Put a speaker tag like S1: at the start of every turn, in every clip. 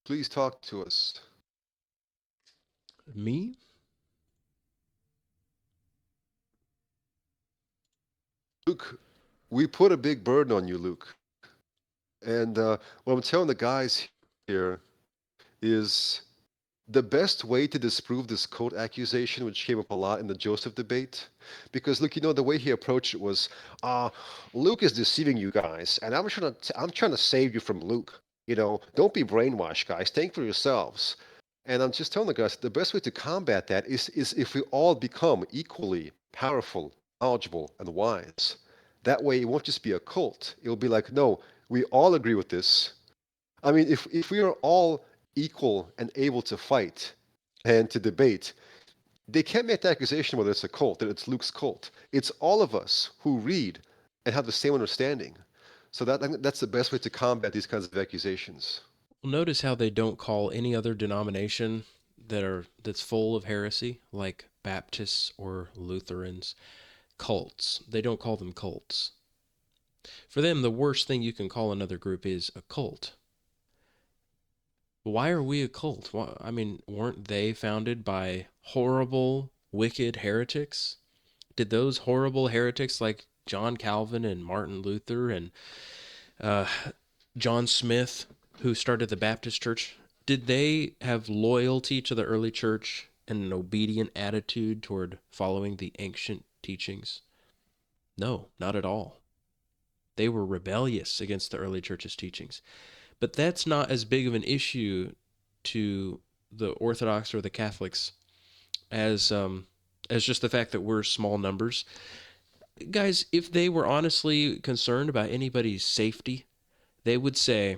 S1: Please talk to us.
S2: Me?
S1: Luke, we put a big burden on you, Luke. And what I'm telling the guys here is the best way to disprove this cult accusation, which came up a lot in the Joseph debate, because look, the way he approached it was, uh, Luke is deceiving you guys, and I'm trying to save you from Luke. Don't be brainwashed, guys. Think for yourselves. And I'm just telling the guys the best way to combat that is if we all become equally powerful, knowledgeable, and wise. That way, it won't just be a cult. It'll be like, no, we all agree with this. I mean, if we are all equal and able to fight and to debate, they can't make the accusation whether it's a cult, that it's Luke's cult. It's all of us who read and have the same understanding. So I think that's the best way to combat these kinds of accusations.
S2: Well, notice how they don't call any other denomination that's full of heresy, like Baptists or Lutherans, cults. They don't call them cults. For them, the worst thing you can call another group is a cult. Why are we a cult? I mean, weren't they founded by horrible, wicked heretics? Did those horrible heretics like John Calvin and Martin Luther and uh, John Smith, who started the Baptist Church, did they have loyalty to the early church and an obedient attitude toward following the ancient teachings? No, not at all. They were rebellious against the early church's teachings. But that's not as big of an issue to the Orthodox or the Catholics as just the fact that we're small numbers. Guys, if they were honestly concerned about anybody's safety, they would say,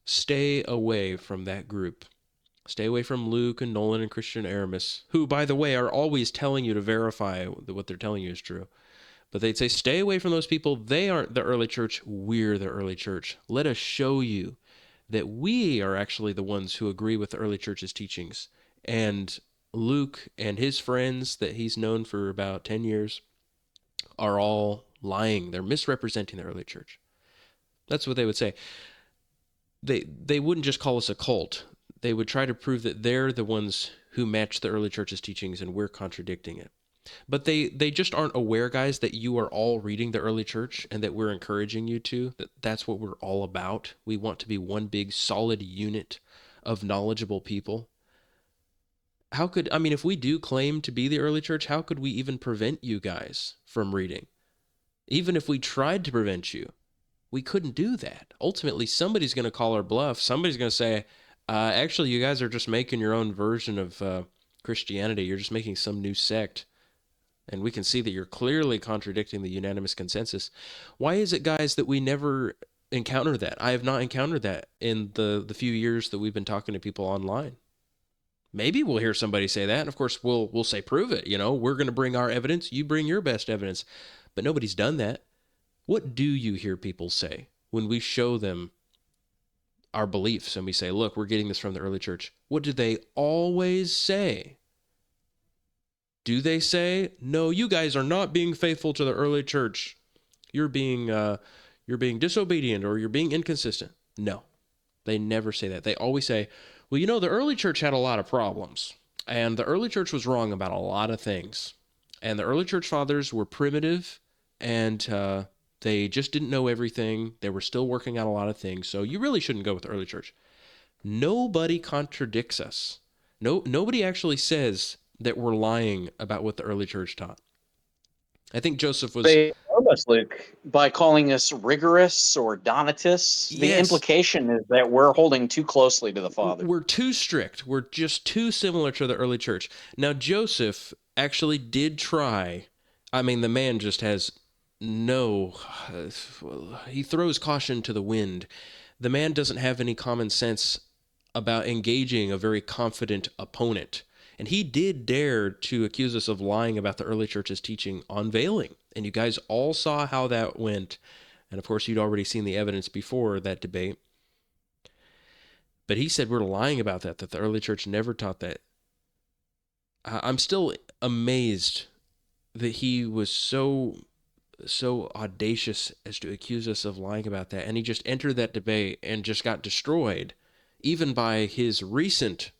S2: stay away from that group. Stay away from Luke and Nolan and Christian Aramis, who, by the way, are always telling you to verify what they're telling you is true. But they'd say, stay away from those people. They aren't the early church. We're the early church. Let us show you that we are actually the ones who agree with the early church's teachings. And Luke and his friends that he's known for about 10 years are all lying. They're misrepresenting the early church. That's what they would say. They wouldn't just call us a cult. They would try to prove that they're the ones who match the early church's teachings and we're contradicting it. But they just aren't aware, guys, that you are all reading the early church and that we're encouraging you to. That's what we're all about. We want to be one big solid unit of knowledgeable people. How could, I mean, if we do claim to be the early church, how could we even prevent you guys from reading? Even if we tried to prevent you, we couldn't do that. Ultimately, somebody's going to call our bluff. Somebody's going to say, actually, you guys are just making your own version of Christianity. You're just making some new sect. And we can see that you're clearly contradicting the unanimous consensus. Why is it, guys, that we never encounter that? I have not encountered that in the few years that we've been talking to people online. Maybe we'll hear somebody say that, and of course we'll say prove it. We're going to bring our evidence. You bring your best evidence, but nobody's done that. What do you hear people say when we show them our beliefs and we say, look, we're getting this from the early church? What do they always say? Do they say, no, you guys are not being faithful to the early church? You're being you're being disobedient or you're being inconsistent. No, they never say that. They always say, well, the early church had a lot of problems, and the early church was wrong about a lot of things. And the early church fathers were primitive, and they just didn't know everything. They were still working out a lot of things. So you really shouldn't go with the early church. Nobody contradicts us. No, nobody actually says that we're lying about what the early church taught. I think Joseph was,
S3: They harm us, Luke, by calling us rigorous or Donatists. The
S2: yes,
S3: implication is that we're holding too closely to the Father.
S2: we're too strict. We're just too similar to the early church. Now, Joseph actually did try. I mean, the man just has no. He throws caution to the wind. The man doesn't have any common sense about engaging a very confident opponent. And he did dare to accuse us of lying about the early church's teaching on veiling. And you guys all saw how that went. And of course, you'd already seen the evidence before that debate. But he said we're lying about that the early church never taught that. I'm still amazed that he was so audacious as to accuse us of lying about that. And he just entered that debate and just got destroyed even by his recent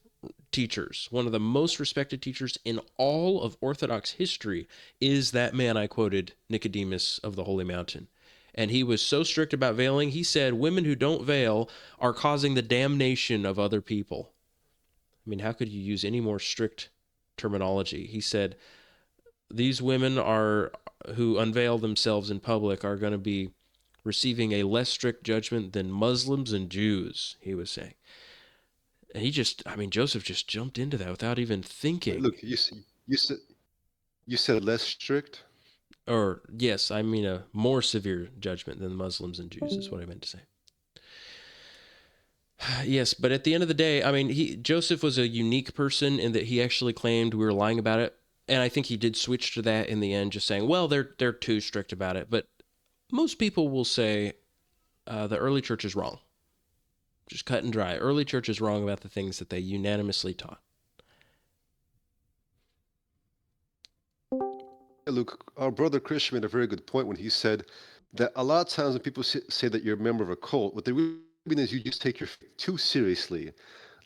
S2: teachers. One of the most respected teachers in all of Orthodox history is that man I quoted, Nicodemus of the Holy Mountain. And he was so strict about veiling, he said women who don't veil are causing the damnation of other people. I mean, how could you use any more strict terminology? He said these women are who unveil themselves in public are going to be receiving a less strict judgment than Muslims and Jews, he was saying. And Joseph just jumped into that without even thinking.
S1: Luke, you said less strict.
S2: Or, yes, I mean a more severe judgment than Muslims and Jews, is what I meant to say. Yes, but at the end of the day, I mean, Joseph was a unique person in that he actually claimed we were lying about it. And I think he did switch to that in the end, just saying, well, they're too strict about it. But most people will say the early church is wrong. Just cut and dry. Early church is wrong about the things that they unanimously taught.
S1: Luke, our brother Christian made a very good point when he said that a lot of times when people say that you're a member of a cult, what they really mean is you just take your faith too seriously.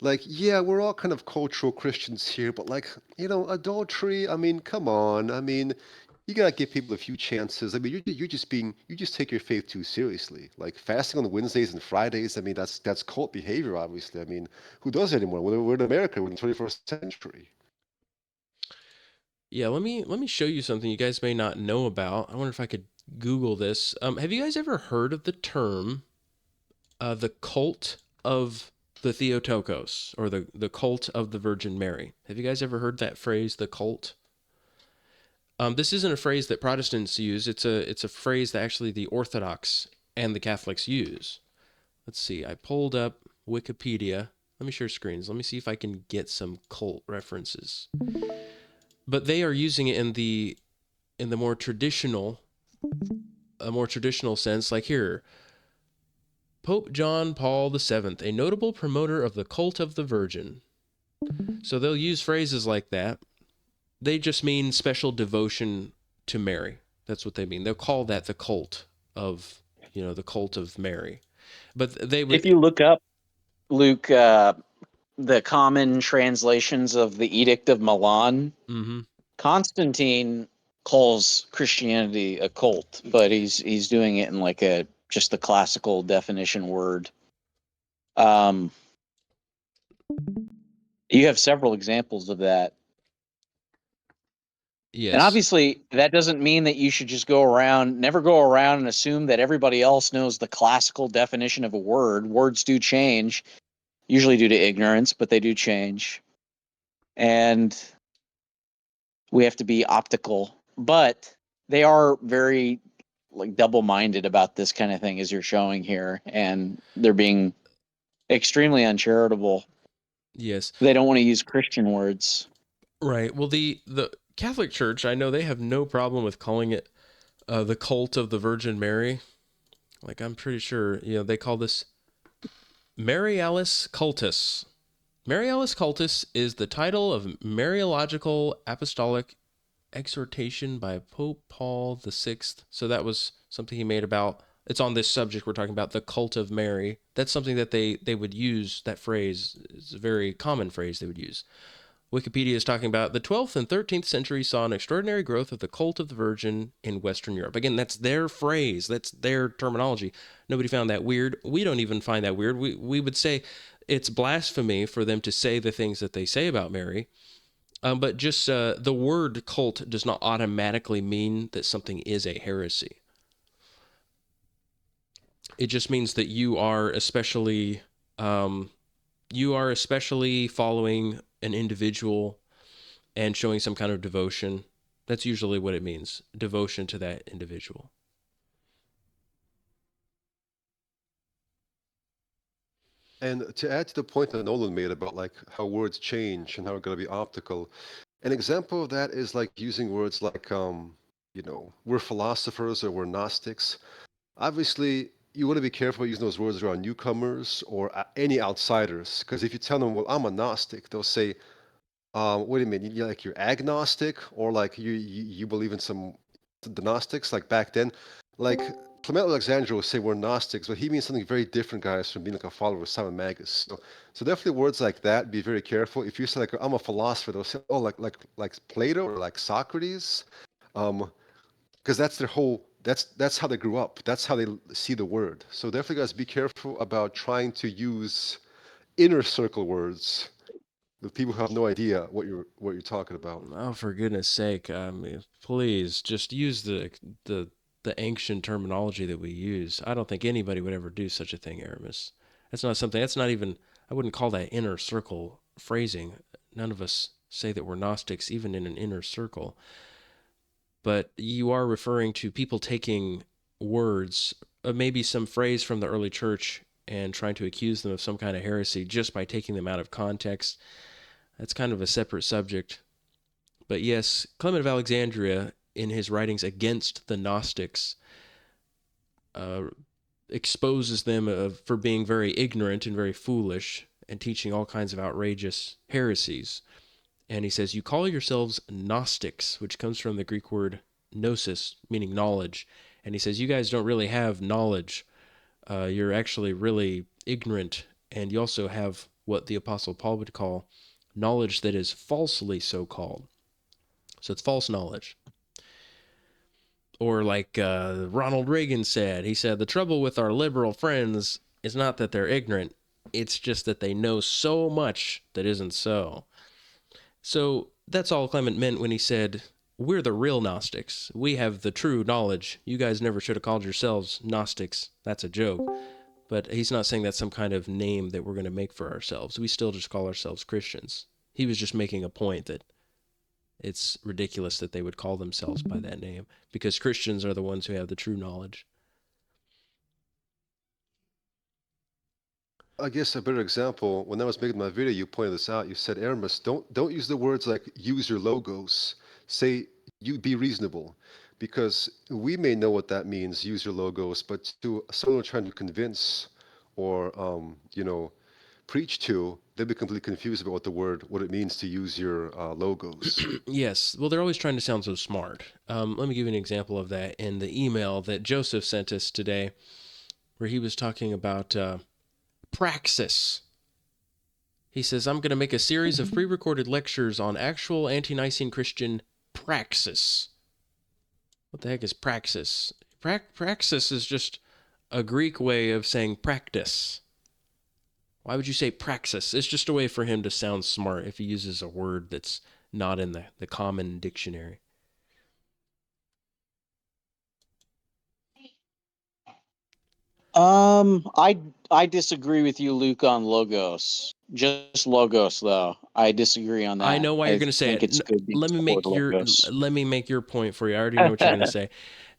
S1: Like, yeah, we're all kind of cultural Christians here, but like, adultery, I mean, come on. I mean, you gotta give people a few chances. I mean, you just take your faith too seriously. Like fasting on Wednesdays and Fridays, I mean, that's cult behavior, obviously. I mean, who does it anymore? We're in America, we're in the 21st century.
S2: Yeah, let me show you something you guys may not know about. I wonder if I could Google this. Have you guys ever heard of the term the cult of the Theotokos, or the cult of the Virgin Mary? Have you guys ever heard that phrase, the cult? This isn't a phrase that Protestants use. It's a phrase that actually the Orthodox and the Catholics use. Let's see. I pulled up Wikipedia. Let me share screens. Let me see if I can get some cult references. But they are using it in the more traditional, a more traditional sense. Like here, Pope John Paul VII, a notable promoter of the cult of the Virgin. So they'll use phrases like that. They just mean special devotion to Mary. That's what they mean. They'll call that the cult of, the cult of Mary. But they
S3: If
S2: would.
S3: you look up, Luke, the common translations of the Edict of Milan,
S2: Mm-hmm.
S3: Constantine calls Christianity a cult, but he's doing it in like a just the classical definition word. Um, you have several examples of that. And
S2: Yes.
S3: obviously, that doesn't mean that you should just never go around and assume that everybody else knows the classical definition of a word. Words do change, usually due to ignorance, but they do change. And we have to be optical. But they are very like double-minded about this kind of thing as you're showing here, and they're being extremely uncharitable.
S2: Yes.
S3: They don't want to use Christian words.
S2: Right. Well, the Catholic Church, I know they have no problem with calling it the cult of the Virgin Mary. Like, I'm pretty sure, they call this Marialis Cultus. Marialis Cultus is the title of Mariological Apostolic Exhortation by Pope Paul VI. So that was something he made about. It's on this subject we're talking about, the cult of Mary. That's something that they would use. That phrase is a very common phrase they would use. Wikipedia is talking about the 12th and 13th century saw an extraordinary growth of the cult of the Virgin in Western Europe. Again, that's their phrase. That's their terminology. Nobody found that weird. We don't even find that weird. We would say it's blasphemy for them to say the things that they say about Mary. But just the word cult does not automatically mean that something is a heresy. It just means that you are especially following an individual and showing some kind of devotion. That's usually what it means, devotion to that individual.
S1: And to add to the point that Nolan made about like how words change and how we're going to be optical, an example of that is like using words like, we're philosophers or we're Gnostics. Obviously, you want to be careful using those words around newcomers or any outsiders, because if you tell them, "Well, I'm a Gnostic," they'll say, "Wait a minute, you're agnostic, or like you believe in some the Gnostics like back then." Like Clement of Alexandria will say we're Gnostics, but he means something very different, guys, from being like a follower of Simon Magus. So definitely words like that. Be very careful. If you say like I'm a philosopher, they'll say, oh, like Plato or like Socrates, because that's their whole. That's how they grew up. That's how they see the word. So definitely, guys, be careful about trying to use inner circle words with people who have no idea what you're talking about.
S2: Oh, for goodness sake! Please just use the the ancient terminology that we use. I don't think anybody would ever do such a thing, Aramis. That's not something. That's not even. I wouldn't call that inner circle phrasing. None of us say that we're Gnostics, even in an inner circle. But you are referring to people taking words, maybe some phrase from the early church, and trying to accuse them of some kind of heresy just by taking them out of context. That's kind of a separate subject. But yes, Clement of Alexandria, in his writings against the Gnostics, uh, exposes them for being very ignorant and very foolish and teaching all kinds of outrageous heresies. And he says, you call yourselves Gnostics, which comes from the Greek word gnosis, meaning knowledge. And he says, you guys don't really have knowledge. You're actually really ignorant. And you also have what the Apostle Paul would call knowledge that is falsely so called. So it's false knowledge. Or like Ronald Reagan said, he said, the trouble with our liberal friends is not that they're ignorant, it's just that they know so much that isn't so. So that's all Clement meant when he said, we're the real Gnostics. We have the true knowledge. You guys never should have called yourselves Gnostics. That's a joke. But he's not saying that's some kind of name that we're going to make for ourselves. We still just call ourselves Christians. He was just making a point that it's ridiculous that they would call themselves by that name because Christians are the ones who have the true knowledge.
S1: I guess a better example, when I was making my video, you pointed this out. You said, Aramis, don't use the words like use your logos. Say you be reasonable. Because we may know what that means, use your logos, but to someone trying to convince or preach to, they'd be completely confused about what it means to use your logos.
S2: Yes, well, they're always trying to sound so smart. Let me give you an example of that in the email that Joseph sent us today, where he was talking about praxis. He says, I'm going to make a series of pre recorded lectures on actual ante Nicene Christian praxis. What the heck is praxis? Praxis is just a Greek way of saying practice. Why would you say praxis? It's just a way for him to sound smart if he uses a word that's not in the common dictionary.
S3: I disagree with you, Luke, on logos. Just logos, though. I disagree on
S2: I
S3: that.
S2: know why you're
S3: I
S2: going to say
S3: think
S2: it.
S3: it's good to
S2: Let
S3: use
S2: me
S3: the word
S2: make
S3: logos.
S2: your point for you. I already know what you're going to say.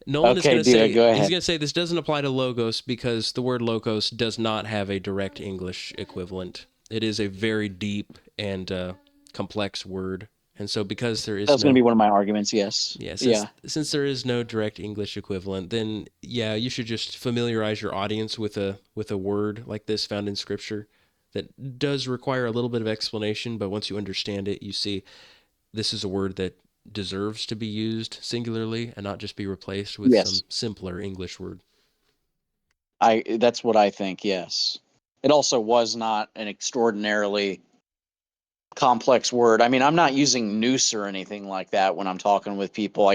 S2: Nolan is
S3: Okay,
S2: going to
S3: do it.
S2: say
S3: Go
S2: he's
S3: ahead.
S2: going to say this doesn't apply to logos because the word logos does not have a direct English equivalent. It is a very deep and complex word, and so because there is
S3: That's going to
S2: no
S3: be one of my arguments. Yes.
S2: yeah,
S3: Yeah.
S2: since there is no direct English equivalent, then yeah, you should just familiarize your audience with a word like this found in Scripture that does require a little bit of explanation, but once you understand it, you see this is a word that deserves to be used singularly and not just be replaced with
S3: Yes.
S2: some simpler English word.
S3: That's what I think. Yes. It also was not an extraordinarily complex word. I mean, I'm not using noose or anything like that when I'm talking with people.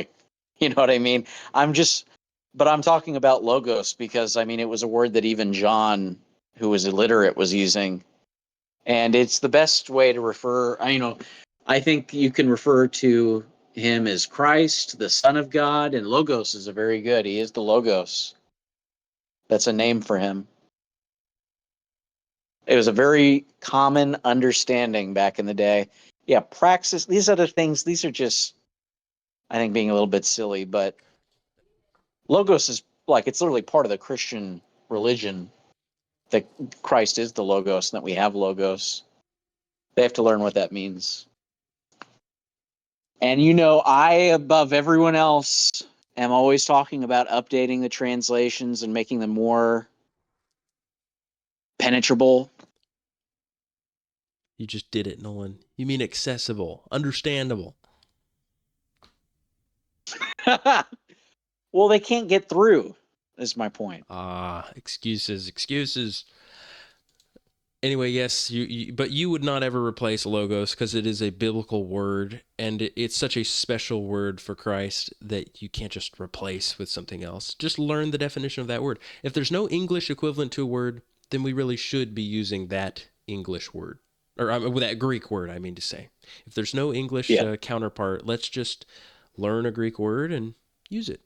S3: You know what I mean? I'm just, but I'm talking about logos because I mean, it was a word that even John, who was illiterate, was using. And it's the best way to refer. I think you can refer to him as Christ, the Son of God, and Logos is a very good. He is the Logos. That's a name for him. It was a very common understanding back in the day. Yeah, praxis. These other things. These are just, I think, being a little bit silly. But Logos is like it's literally part of the Christian religion that Christ is the Logos and that we have Logos. They have to learn what that means. And I, above everyone else, am always talking about updating the translations and making them more penetrable.
S2: You just did it, Nolan. You mean accessible, understandable.
S3: Well, they can't get through. is my point.
S2: Excuses. Anyway, yes, but you would not ever replace logos because it is a biblical word, and it's such a special word for Christ that you can't just replace with something else. Just learn the definition of that word. If there's no English equivalent to a word, then we really should be using that English word, or that Greek word, I mean to say. If there's no English
S3: Yeah.
S2: counterpart, let's just learn a Greek word and use it.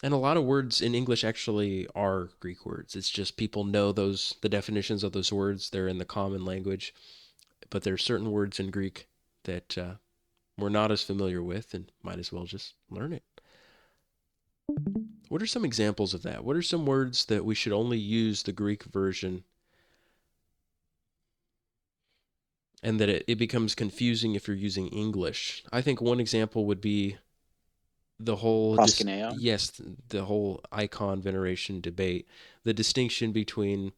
S2: And a lot of words in English actually are Greek words. It's just people know the definitions of those words. They're in the common language. But there are certain words in Greek that we're not as familiar with and might as well just learn it. What are some examples of that? What are some words that we should only use the Greek version and that it becomes confusing if you're using English? I think one example would be the whole
S3: Proskuneo.
S2: the whole icon veneration debate, the distinction between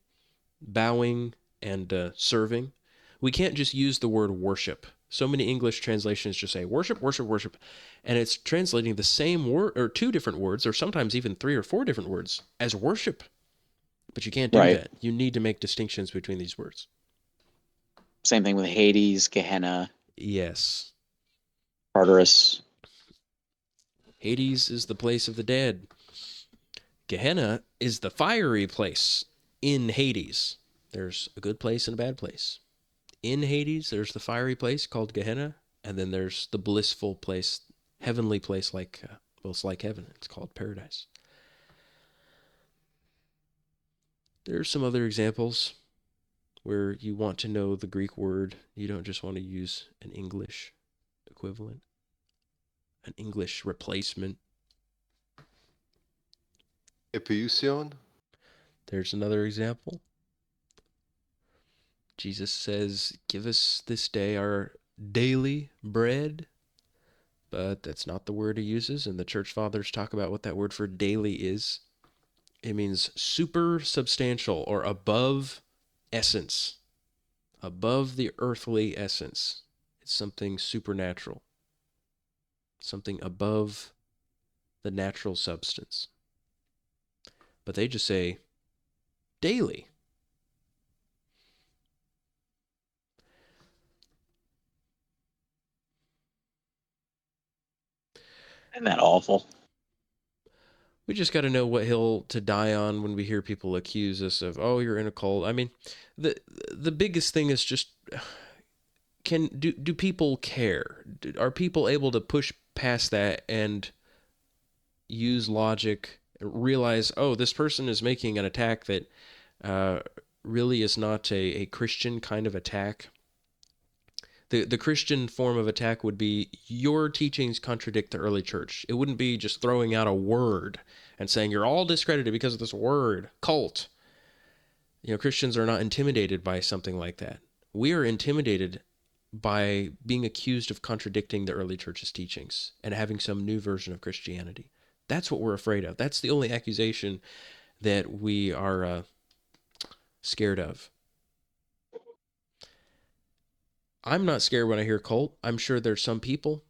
S2: bowing and serving. We can't just use the word worship. So many English translations just say worship, worship, worship, and it's translating the same word or two different words, or sometimes even three or four different words as worship. But you can't do
S3: Right.
S2: that. You need to make distinctions between these words.
S3: Same thing with Hades, Gehenna,
S2: Yes.
S3: Tartarus.
S2: Hades is the place of the dead. Gehenna is the fiery place in Hades. There's a good place and a bad place. In Hades, there's the fiery place called Gehenna, and then there's the blissful place, heavenly place it's like heaven. It's called paradise. There are some other examples where you want to know the Greek word. You don't just want to use an English equivalent, an English replacement.
S1: Epiousion?
S2: There's another example. Jesus says, "Give us this day our daily bread." But that's not the word he uses, and the church fathers talk about what that word for daily is. It means super substantial or above essence, above the earthly essence. It's something supernatural, something above the natural substance. But they just say daily.
S3: Isn't that awful?
S2: We just got to know what hill to die on when we hear people accuse us of, oh, you're in a cult. I mean, the biggest thing is just, do people care? Are people able to push past that and use logic, realize, oh, this person is making an attack that really is not a Christian kind of attack? The Christian form of attack would be your teachings contradict the early church. It wouldn't be just throwing out a word and saying you're all discredited because of this word, cult. Christians are not intimidated by something like that. We are intimidated by being accused of contradicting the early church's teachings and having some new version of Christianity. That's what we're afraid of. That's the only accusation that we are scared of. I'm not scared when I hear cult. I'm sure there's some people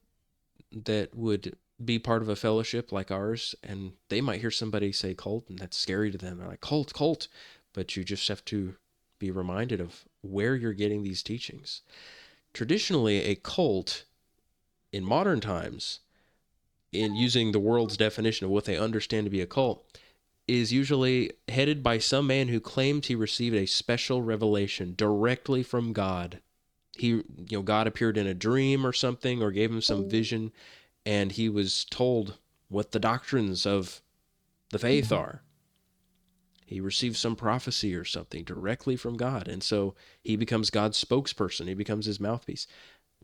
S2: that would be part of a fellowship like ours, and they might hear somebody say cult, and that's scary to them. They're like, cult, cult. But you just have to be reminded of where you're getting these teachings. Traditionally, a cult in modern times, in using the world's definition of what they understand to be a cult, is usually headed by some man who claims he received a special revelation directly from God. God appeared in a dream or something, or gave him some vision, and he was told what the doctrines of the faith are. He received some prophecy or something directly from God, and so he becomes God's spokesperson. He becomes his mouthpiece.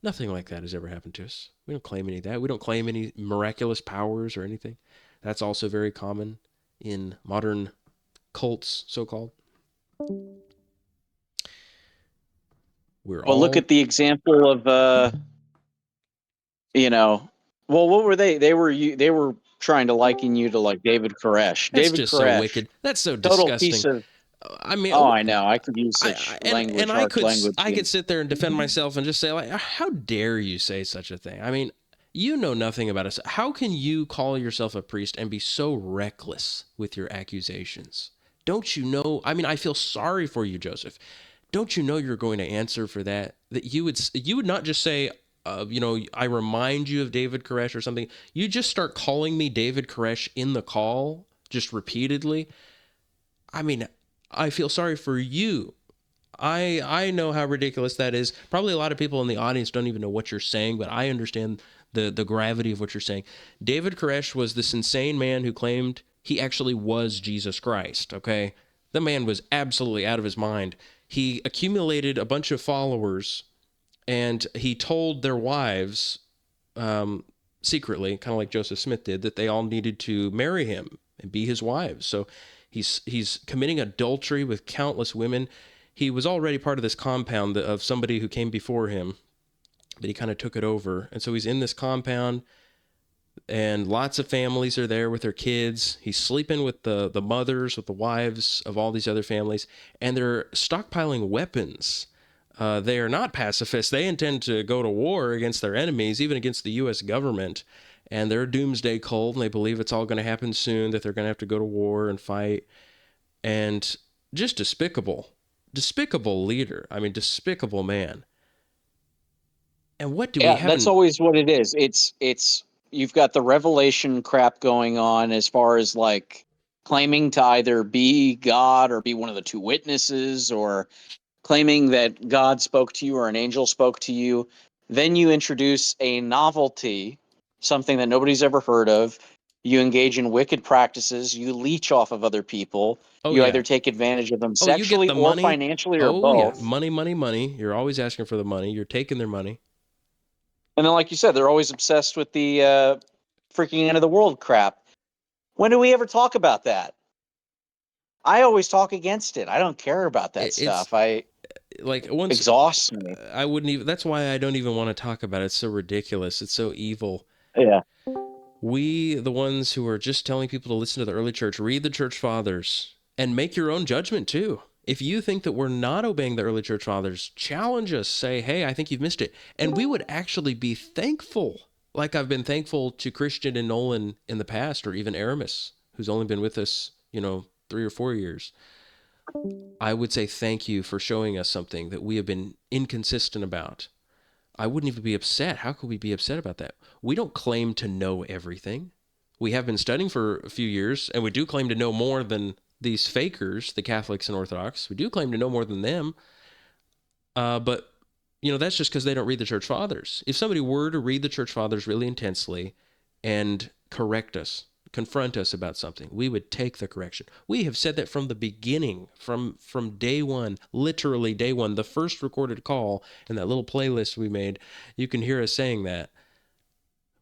S2: Nothing like that has ever happened to us. We don't claim any of that. We don't claim any miraculous powers or anything. That's also very common in modern cults, so-called.
S3: Well, look at the example of well, what were they? They were trying to liken you to like David Koresh.
S2: That's
S3: David
S2: just so
S3: Koresh,
S2: wicked. That's so
S3: total
S2: disgusting.
S3: piece of.
S2: I mean,
S3: Oh, I know. I could use such
S2: and
S3: harsh language.
S2: I could sit there and defend myself and just say, like, how dare you say such a thing? I mean, You know nothing about us. How can you call yourself a priest and be so reckless with your accusations? Don't you know? I mean, I feel sorry for you, Joseph. Don't you know you're going to answer for that? That you would not just say, I remind you of David Koresh or something. You just start calling me David Koresh in the call, just repeatedly. I mean, I feel sorry for you. I know how ridiculous that is. Probably a lot of people in the audience don't even know what you're saying, but I understand the gravity of what you're saying. David Koresh was this insane man who claimed he actually was Jesus Christ, okay? The man was absolutely out of his mind. He accumulated a bunch of followers, and he told their wives um, secretly, kind of like Joseph Smith did, that they all needed to marry him and be his wives. So he's committing adultery with countless women. He was already part of this compound of somebody who came before him, but he kind of took it over. And so he's in this compound, and lots of families are there with their kids. He's sleeping with the mothers, with the wives of all these other families, and they're stockpiling weapons. They are not pacifists. They intend to go to war against their enemies, even against the U.S. government. And they're a doomsday cult, and they believe it's all going to happen soon, that they're going to have to go to war and fight. And just despicable. Despicable leader. I mean, despicable man. And what do we
S3: Yeah,
S2: have
S3: that's
S2: in...
S3: always what it is. It's you've got the revelation crap going on as far as like claiming to either be God or be one of the two witnesses, or claiming that God spoke to you or an angel spoke to you. Then you introduce a novelty, something that nobody's ever heard of. You engage in wicked practices. You leech off of other people.
S2: Oh,
S3: You
S2: yeah.
S3: either take advantage of them
S2: Oh, you get
S3: sexually
S2: the
S3: or
S2: money?
S3: financially or
S2: Oh, yeah.
S3: both.
S2: Money, money, money. You're always asking for the money. You're taking their money.
S3: And then, like you said, they're always obsessed with the freaking end of the world crap. When do we ever talk about that? I always talk against it. I don't care about that
S2: It's
S3: stuff. I
S2: like once
S3: exhausts me.
S2: I wouldn't even, that's why I don't even want to talk about it. It's so ridiculous. It's so evil.
S3: Yeah.
S2: We, the ones who are just telling people to listen to the early church, read the church fathers and make your own judgment too. If you think that we're not obeying the early church fathers, challenge us. Say, hey, I think you've missed it. And we would actually be thankful. Like I've been thankful to Christian and Nolan in the past, or even Aramis, who's only been with us, 3 or 4 years. I would say thank you for showing us something that we have been inconsistent about. I wouldn't even be upset. How could we be upset about that? We don't claim to know everything. We have been studying for a few years, and we do claim to know more than these fakers, the Catholics and Orthodox. We do claim to know more than them. But, that's just because they don't read the church fathers. If somebody were to read the church fathers really intensely and correct us, confront us about something, we would take the correction. We have said that from the beginning, from day one, literally day one, the first recorded call in that little playlist we made. You can hear us saying that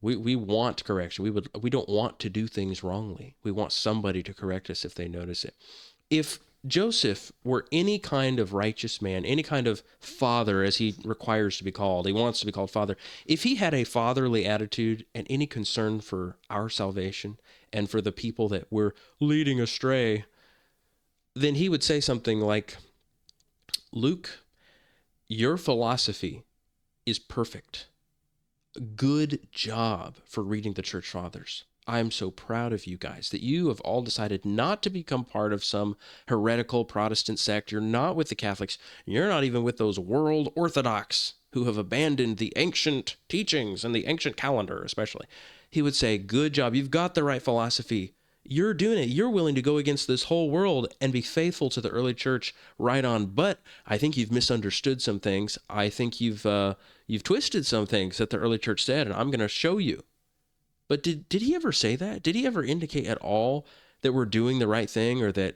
S2: we want correction. We don't want to do things wrongly. We want somebody to correct us if they notice it. If Joseph were any kind of righteous man, any kind of father, as he requires to be called, he wants to be called father. If he had a fatherly attitude and any concern for our salvation and for the people that we're leading astray, then he would say something like, Luke, your philosophy is perfect. Good job for reading the church fathers. I'm so proud of you guys that you have all decided not to become part of some heretical Protestant sect. You're not with the Catholics. You're not even with those world Orthodox who have abandoned the ancient teachings and the ancient calendar, especially. He would say, good job. You've got the right philosophy. You're doing it. You're willing to go against this whole world and be faithful to the early church. Right on. But I think you've misunderstood some things. I think you've twisted some things that the early church said, and I'm going to show you. But did he ever say that? Did he ever indicate at all that we're doing the right thing, or that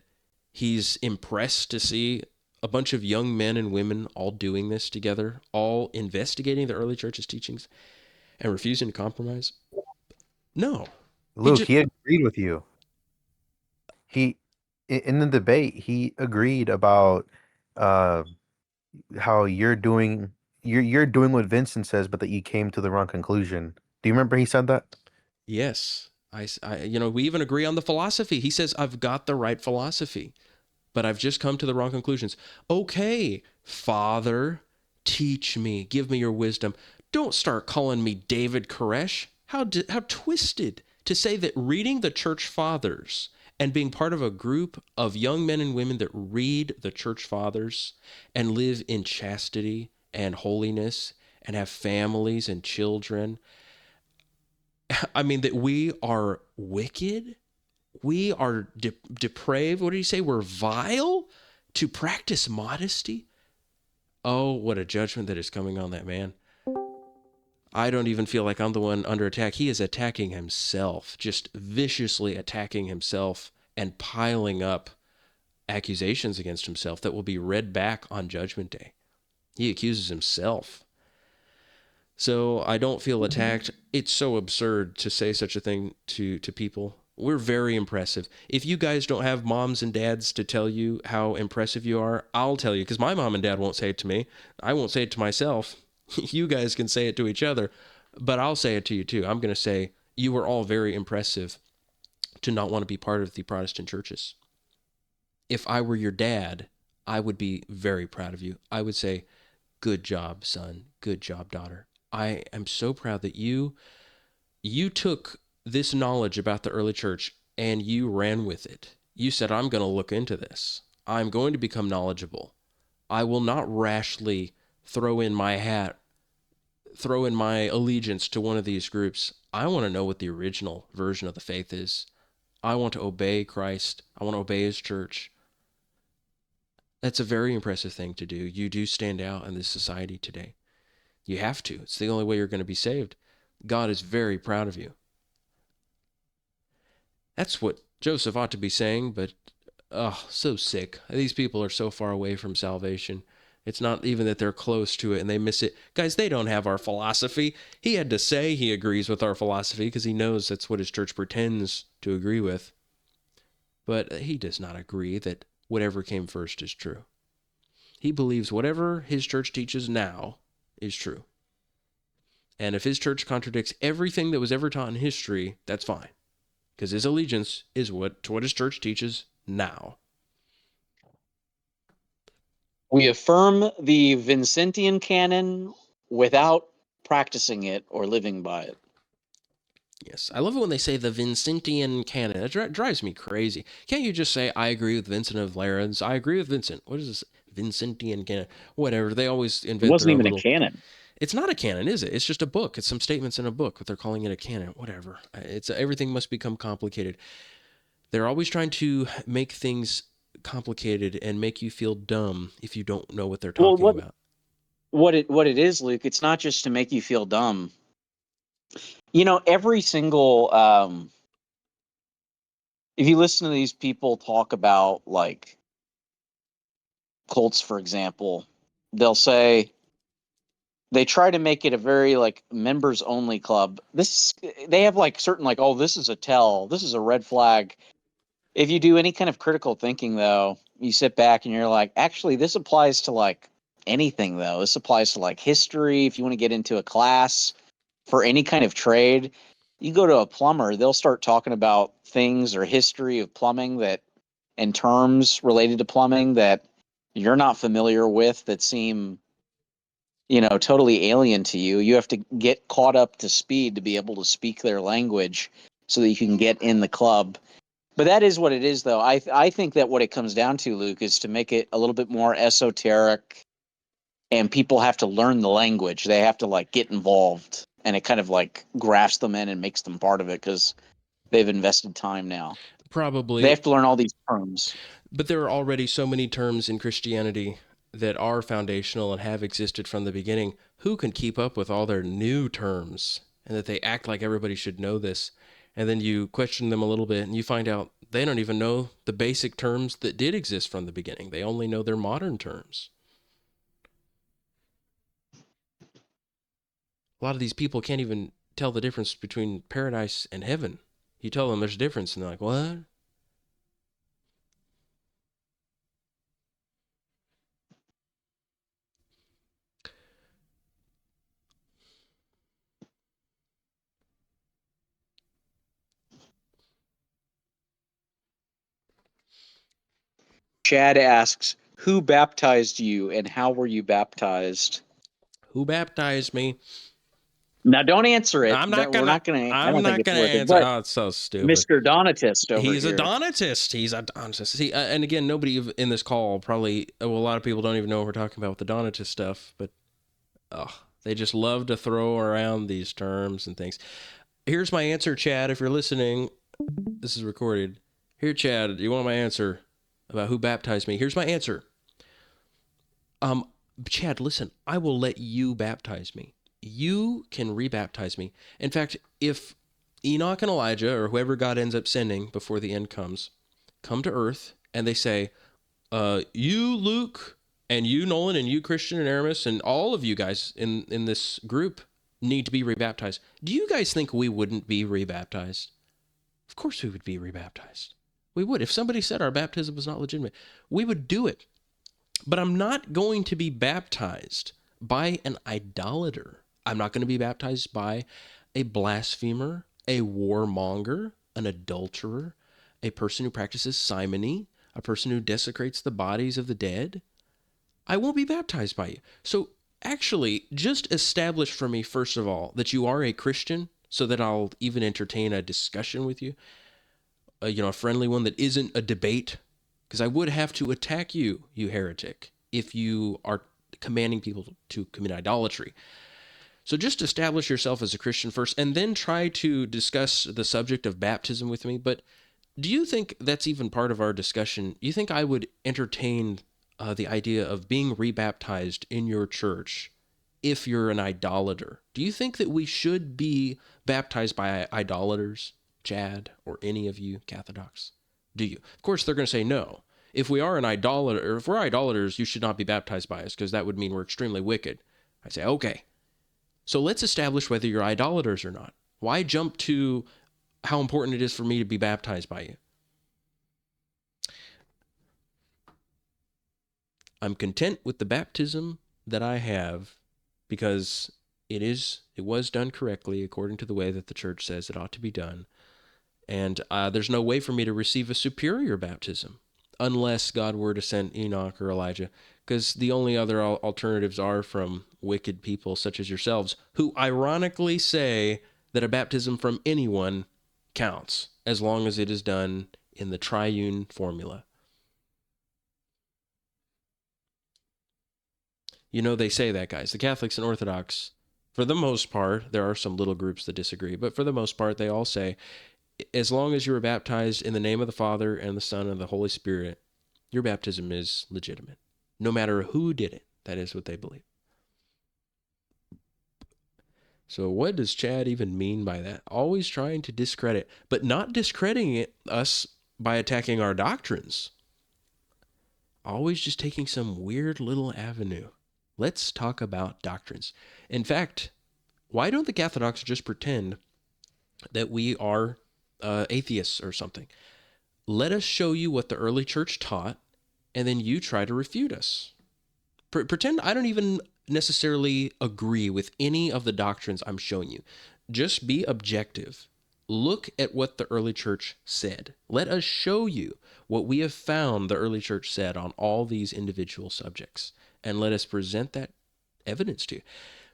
S2: he's impressed to see a bunch of young men and women all doing this together, all investigating the early church's teachings and refusing to compromise? No. He
S4: Luke,
S2: just...
S4: he agreed with you. He in the debate, he agreed about uh how you're doing what Vincent says, but that you came to the wrong conclusion. Do you remember he said that?
S2: Yes. We even agree on the philosophy. He says, I've got the right philosophy, but I've just come to the wrong conclusions. Okay, Father, teach me, give me your wisdom. Don't start calling me David Koresh. How twisted to say that reading the church fathers and being part of a group of young men and women that read the church fathers and live in chastity and holiness and have families and children, I mean, that we are wicked, we are depraved. What did he say? We're vile to practice modesty. Oh, what a judgment that is coming on that man. I don't even feel like I'm the one under attack. He is attacking himself, just viciously attacking himself and piling up accusations against himself that will be read back on Judgment Day. He accuses himself. So I don't feel attacked. It's so absurd to say such a thing to people. We're very impressive. If you guys don't have moms and dads to tell you how impressive you are, I'll tell you, because my mom and dad won't say it to me. I won't say it to myself. You guys can say it to each other, but I'll say it to you too. I'm going to say you were all very impressive to not want to be part of the Protestant churches. If I were your dad, I would be very proud of you. I would say, good job, son. Good job, daughter. I am so proud that you took this knowledge about the early church and you ran with it. You said, I'm going to look into this. I'm going to become knowledgeable. I will not rashly throw in my hat, throw in my allegiance to one of these groups. I want to know what the original version of the faith is. I want to obey Christ. I want to obey his church. That's a very impressive thing to do. You do stand out in this society today. You have to. It's the only way you're going to be saved. God is very proud of you. That's what Joseph ought to be saying, but so sick. These people are so far away from salvation. It's not even that they're close to it and they miss it. Guys, they don't have our philosophy. He had to say he agrees with our philosophy because he knows that's what his church pretends to agree with. But he does not agree that whatever came first is true. He believes whatever his church teaches now is true. And if his church contradicts everything that was ever taught in history, that's fine. Because his allegiance is to what his church teaches now.
S3: We affirm the Vincentian canon without practicing it or living by it.
S2: Yes, I love it when they say the Vincentian canon. It drives me crazy. Can't you just say, I agree with Vincent of Lerins? I agree with Vincent. What is this Vincentian canon? Whatever. They always
S3: It
S2: invent their
S3: wasn't
S2: own
S3: even a
S2: little...
S3: canon.
S2: It's not a canon, is it? It's just a book. It's some statements in a book, but they're calling it a canon. Whatever. Everything must become complicated. They're always trying to make things complicated and make you feel dumb if you don't know what they're talking about.
S3: What it is, Luke, it's not just to make you feel dumb. You know, every single if you listen to these people talk about like cults, for example, they'll say they try to make it a very like members only club. They have like certain like, oh, this is a tell, this is a red flag. If you do any kind of critical thinking though, you sit back and you're like, actually this applies to like anything though. This applies to like history. If you want to get into a class for any kind of trade, you go to a plumber, they'll start talking about things or history of plumbing that and terms related to plumbing that you're not familiar with that seem, you know, totally alien to you. You have to get caught up to speed to be able to speak their language so that you can get in the club. But that is what it is, though. I think that what it comes down to, Luke, is to make it a little bit more esoteric, and people have to learn the language. They have to like get involved, and it kind of like grafts them in and makes them part of it because they've invested time now. They
S2: Probably.
S3: have to learn all these terms.
S2: But there are already so many terms in Christianity that are foundational and have existed from the beginning. Who can keep up with all their new terms and that they act like everybody should know this? And then you question them a little bit and you find out they don't even know the basic terms that did exist from the beginning. They only know their modern terms. A lot of these people can't even tell the difference between paradise and heaven. You tell them there's a difference and they're like, what?
S3: Chad asks, who baptized you and how were you baptized?
S2: Who baptized me?
S3: Now, don't answer it.
S2: I'm not
S3: We're
S2: gonna.
S3: not going to. I
S2: I'm
S3: don't think
S2: not
S3: it's
S2: gonna
S3: worth it.
S2: answer.
S3: But
S2: Oh, it's so stupid.
S3: Mr. Donatist over
S2: He's
S3: here.
S2: a Donatist. He's a Donatist. See, and again, nobody in this call probably. Well, a lot of people don't even know what we're talking about with the Donatist stuff, but they just love to throw around these terms and things. Here's my answer, Chad. If you're listening, this is recorded. Here, Chad, you want my answer about who baptized me? Here's my answer. Chad, listen, I will let you baptize me. You can rebaptize me. In fact, if Enoch and Elijah, or whoever God ends up sending before the end comes, come to earth and they say, you, Luke, and you, Nolan, and you, Christian, and Aramis, and all of you guys in this group need to be rebaptized. Do you guys think we wouldn't be rebaptized? Of course we would be rebaptized. We would. If somebody said our baptism was not legitimate, we would do it. But I'm not going to be baptized by an idolater. I'm not going to be baptized by a blasphemer, a warmonger, an adulterer, a person who practices simony, a person who desecrates the bodies of the dead. I won't be baptized by you. So actually, just establish for me, first of all, that you are a Christian so that I'll even entertain a discussion with you, a friendly one that isn't a debate, because I would have to attack you, you heretic, if you are commanding people to commit idolatry. So just establish yourself as a Christian first, and then try to discuss the subject of baptism with me. But do you think that's even part of our discussion? You think I would entertain the idea of being rebaptized in your church if you're an idolater? Do you think that we should be baptized by idolaters, Chad, or any of you Cathodox? Do you? Of course, they're going to say no. If we are an idolater, or if we're idolaters, you should not be baptized by us, because that would mean we're extremely wicked. I say, okay. So let's establish whether you're idolaters or not. Why jump to how important it is for me to be baptized by you? I'm content with the baptism that I have because it was done correctly according to the way that the church says it ought to be done. And there's no way for me to receive a superior baptism unless God were to send Enoch or Elijah, because the only other alternatives are from wicked people such as yourselves, who ironically say that a baptism from anyone counts as long as it is done in the triune formula. You know, they say that, guys. The Catholics and Orthodox, for the most part, there are some little groups that disagree, but for the most part, they all say, as long as you were baptized in the name of the Father and the Son and the Holy Spirit, your baptism is legitimate. No matter who did it, that is what they believe. So what does Chad even mean by that? Always trying to discredit, but not discrediting us by attacking our doctrines. Always just taking some weird little avenue. Let's talk about doctrines. In fact, why don't the Cathodox just pretend that we are atheists or something? Let us show you what the early church taught, and then you try to refute us. Pretend I don't even necessarily agree with any of the doctrines I'm showing you. Just be objective. Look at what the early church said. Let us show you what we have found the early church said on all these individual subjects, and let us present that evidence to you.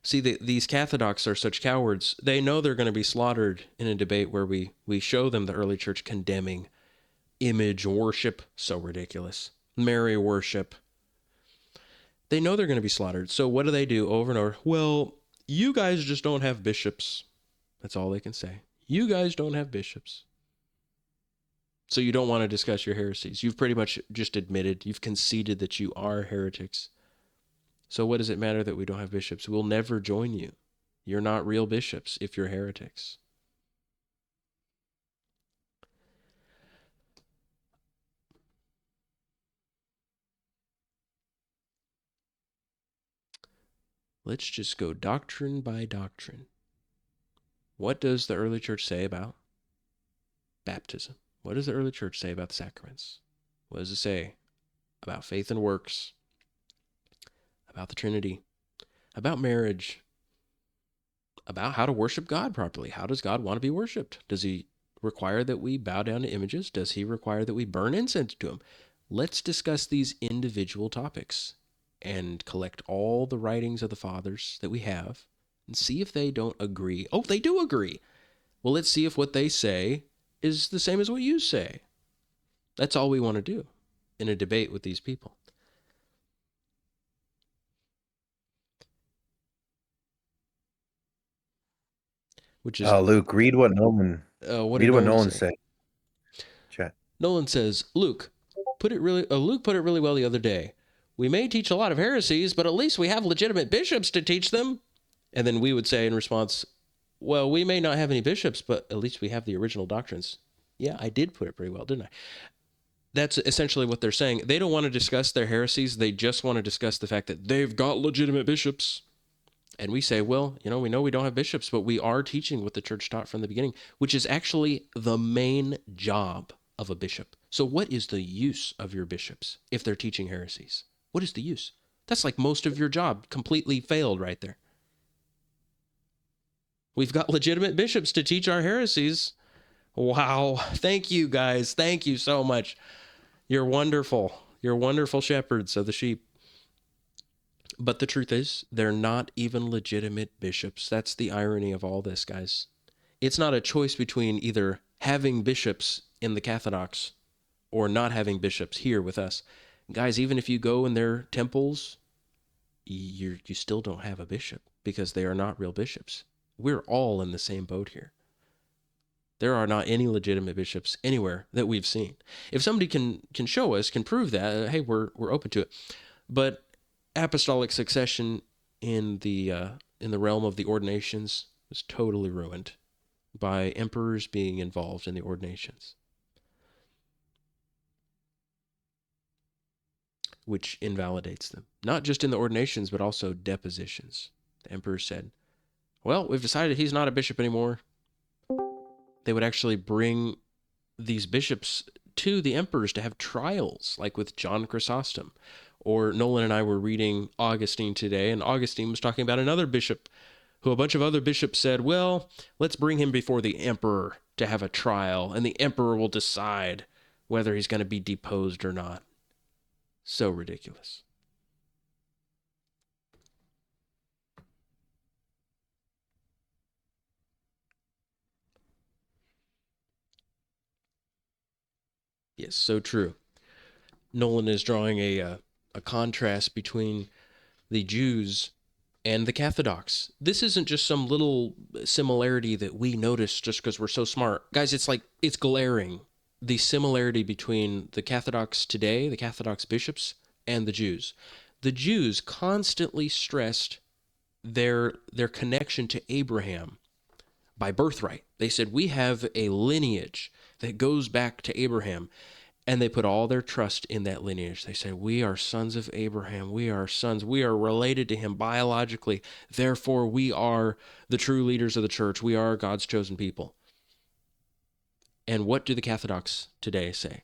S2: See, these Cathodox are such cowards. They know they're going to be slaughtered in a debate where we show them the early church condemning image worship, so ridiculous, Mary worship. They know they're going to be slaughtered. So what do over and over? Well, you guys just don't have bishops. That's all they can say. You guys don't have bishops. So you don't want to discuss your heresies. You've pretty much just admitted, you've conceded that you are heretics. So what does it matter that we don't have bishops? We'll never join you. You're not real bishops if you're heretics. Let's just go doctrine by doctrine. What does the early church say about baptism? What does the early church say about the sacraments? What does it say about faith and works? About the Trinity? About marriage? About how to worship God properly? How does God want to be worshiped? Does he require that we bow down to images? Does he require that we burn incense to him? Let's discuss these individual topics and collect all the writings of the fathers that we have and see if they don't agree. Oh, they do agree. Well, let's see if what they say is the same as what you say. That's all we want to do in a debate with these people. Which is,
S4: Luke, read what Nolan
S2: what did Nolan say?
S4: said. Chat.
S2: Nolan says, Luke put it really well the other day. We may teach a lot of heresies, but at least we have legitimate bishops to teach them. And then we would say in response, well, we may not have any bishops, but at least we have the original doctrines. Yeah, I did put it pretty well, didn't I? That's essentially what they're saying. They don't want to discuss their heresies. They just want to discuss the fact that they've got legitimate bishops. And we say, well, we know we don't have bishops, but we are teaching what the church taught from the beginning, which is actually the main job of a bishop. So what is the use of your bishops if they're teaching heresies? What is the use? That's like most of your job completely failed right there. We've got legitimate bishops to teach our heresies. Wow. Thank you, guys. Thank you so much. You're wonderful. You're wonderful shepherds of the sheep. But the truth is, they're not even legitimate bishops. That's the irony of all this, guys. It's not a choice between either having bishops in the Cathodox or not having bishops here with us. Guys, even if you go in their temples, you still don't have a bishop because they are not real bishops. We're all in the same boat here. There are not any legitimate bishops anywhere that we've seen. If somebody can show us, can prove that, hey, we're open to it. But apostolic succession in the realm of the ordinations was totally ruined by emperors being involved in the ordinations, which invalidates them. Not just in the ordinations, but also depositions. The emperor said, well, we've decided he's not a bishop anymore. They would actually bring these bishops to the emperors to have trials, like with John Chrysostom. Or Nolan and I were reading Augustine today, and Augustine was talking about another bishop who a bunch of other bishops said, well, let's bring him before the emperor to have a trial, and the emperor will decide whether he's going to be deposed or not. So ridiculous. Yes, so true. Nolan is drawing a contrast between the Jews and the Cathodox. This isn't just some little similarity that we notice just because we're so smart. Guys, it's glaring. The similarity between the Cathodox today, the Cathodox bishops, and the Jews. The Jews constantly stressed their connection to Abraham by birthright. They said, we have a lineage that goes back to Abraham. And they put all their trust in that lineage. They said, we are sons of Abraham. We are sons. We are related to him biologically. Therefore, we are the true leaders of the church. We are God's chosen people. And what do the Cathodox today say?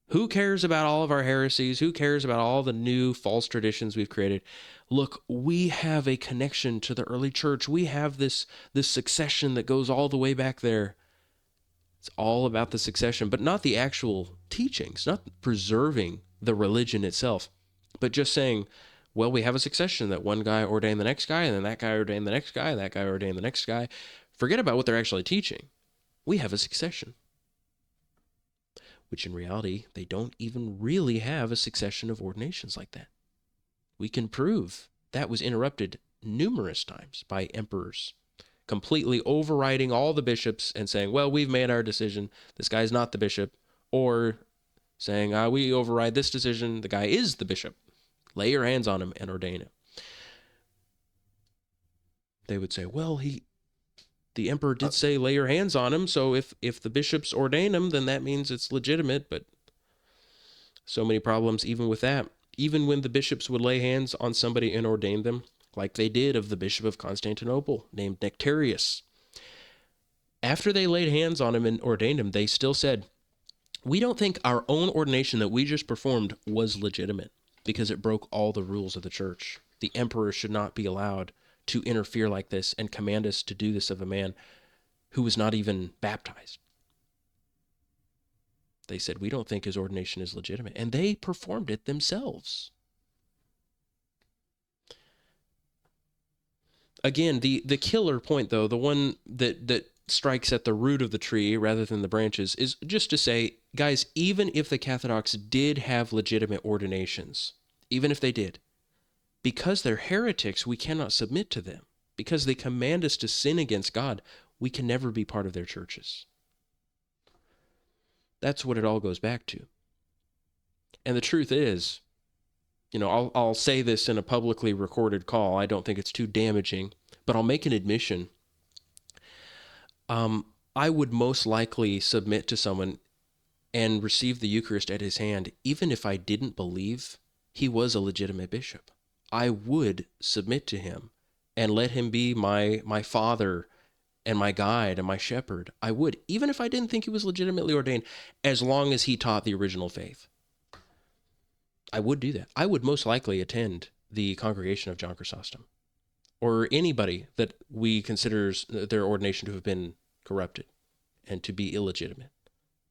S2: Who cares about all of our heresies? Who cares about all the new false traditions we've created? Look, we have a connection to the early church. We have this succession that goes all the way back there. It's all about the succession, but not the actual teachings, not preserving the religion itself, but just saying, well, we have a succession that one guy ordained the next guy, and then that guy ordained the next guy, and that guy ordained the next guy. Forget about what they're actually teaching. We have a succession, which in reality, they don't even really have a succession of ordinations like that. We can prove that was interrupted numerous times by emperors, completely overriding all the bishops and saying, well, we've made our decision. This guy's not the bishop. Or saying, we override this decision. The guy is the bishop. Lay your hands on him and ordain him. They would say, well, the emperor did say lay your hands on him. So if the bishops ordain him, then that means it's legitimate. But so many problems even with that. Even when the bishops would lay hands on somebody and ordain them, like they did of the bishop of Constantinople named Nectarius. After they laid hands on him and ordained him, they still said, we don't think our own ordination that we just performed was legitimate because it broke all the rules of the church. The emperor should not be allowed to interfere like this and command us to do this of a man who was not even baptized. They said, we don't think his ordination is legitimate, and they performed it themselves. Again, the killer point, though, the one that strikes at the root of the tree rather than the branches, is just to say, guys, even if the Cathodox did have legitimate ordinations, even if they did, because they're heretics, we cannot submit to them. Because they command us to sin against God, we can never be part of their churches. That's what it all goes back to. And the truth is, I'll say this in a publicly recorded call. I don't think it's too damaging, but I'll make an admission. I would most likely submit to someone and receive the Eucharist at his hand, even if I didn't believe he was a legitimate bishop. I would submit to him and let him be my father and my guide and my shepherd. I would, even if I didn't think he was legitimately ordained, as long as he taught the original faith. I would do that. I would most likely attend the congregation of John Chrysostom, or anybody that we consider their ordination to have been corrupted and to be illegitimate.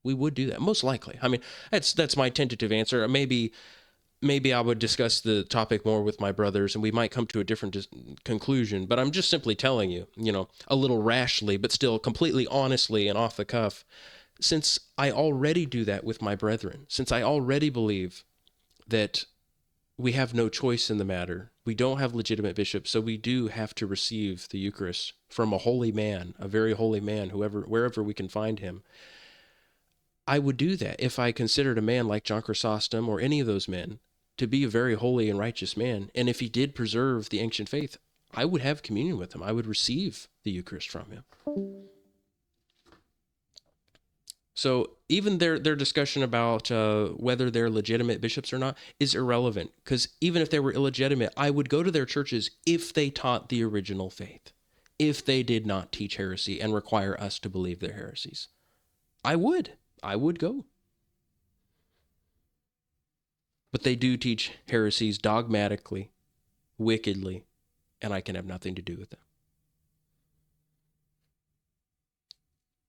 S2: We would do that, most likely. I mean, that's my tentative answer. Maybe I would discuss the topic more with my brothers, and we might come to a different conclusion. But I'm just simply telling you, a little rashly, but still completely honestly and off the cuff, since I already do that with my brethren, since I already believe that we have no choice in the matter. We don't have legitimate bishops, so we do have to receive the Eucharist from a holy man, a very holy man, wherever we can find him. I would do that if I considered a man like John Chrysostom or any of those men to be a very holy and righteous man, and if he did preserve the ancient faith, I would have communion with him. I would receive the Eucharist from him. So even their discussion about whether they're legitimate bishops or not is irrelevant, because even if they were illegitimate, I would go to their churches if they taught the original faith, if they did not teach heresy and require us to believe their heresies. I would go. But they do teach heresies dogmatically, wickedly, and I can have nothing to do with them.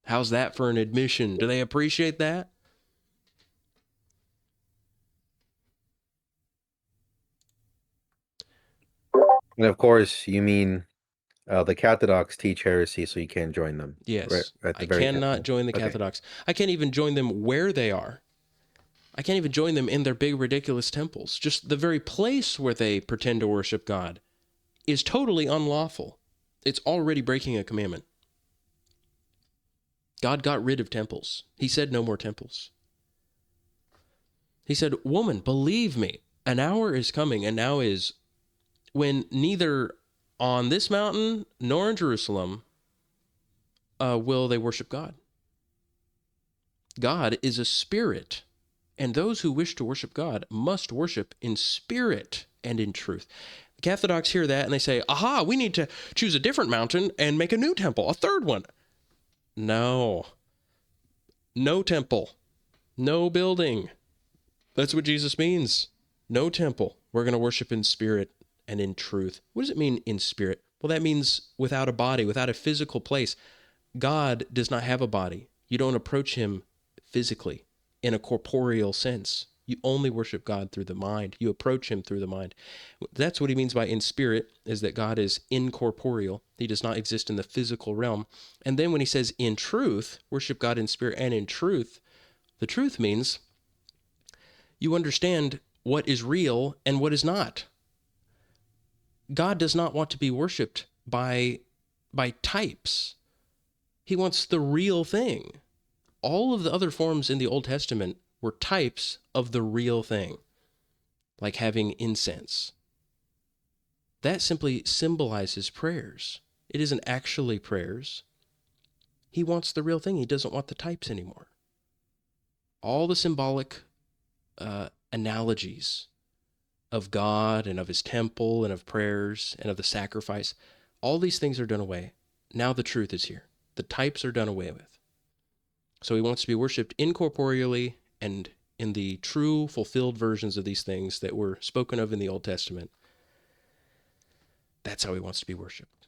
S2: How's that for an admission? Do they appreciate that?
S4: And of course, you mean the Cathodox teach heresy, so you can't join them.
S2: Yes.
S4: Right at the
S2: I
S4: very
S2: cannot
S4: end.
S2: join the
S4: Okay.
S2: Cathodox. I can't even join them where they are. I can't even join them in their big, ridiculous temples. Just the very place where they pretend to worship God is totally unlawful. It's already breaking a commandment. God got rid of temples. He said no more temples. He said, "Woman, believe me, an hour is coming, and now is, when neither on this mountain nor in Jerusalem will they worship God. God is a spirit, and those who wish to worship God must worship in spirit and in truth." The Cathodox hear that, and they say, aha, we need to choose a different mountain and make a new temple, a third one. No temple, no building. That's what Jesus means. No temple. We're going to worship in spirit and in truth. What does it mean in spirit? Well, that means without a body, without a physical place. God does not have a body. You don't approach him physically in a corporeal sense. You only worship God through the mind. You approach him through the mind. That's what he means by in spirit, is that God is incorporeal. He does not exist in the physical realm. And then when he says in truth, worship God in spirit and in truth, the truth means you understand what is real and what is not. God does not want to be worshiped by types. He wants the real thing. All of the other forms in the Old Testament were types of the real thing, like having incense. That simply symbolizes prayers. It isn't actually prayers. He wants the real thing. He doesn't want the types anymore. All the symbolic analogies of God and of his temple and of prayers and of the sacrifice, all these things are done away. Now the truth is here. The types are done away with. So he wants to be worshipped incorporeally and in the true, fulfilled versions of these things that were spoken of in the Old Testament. That's how he wants to be worshipped.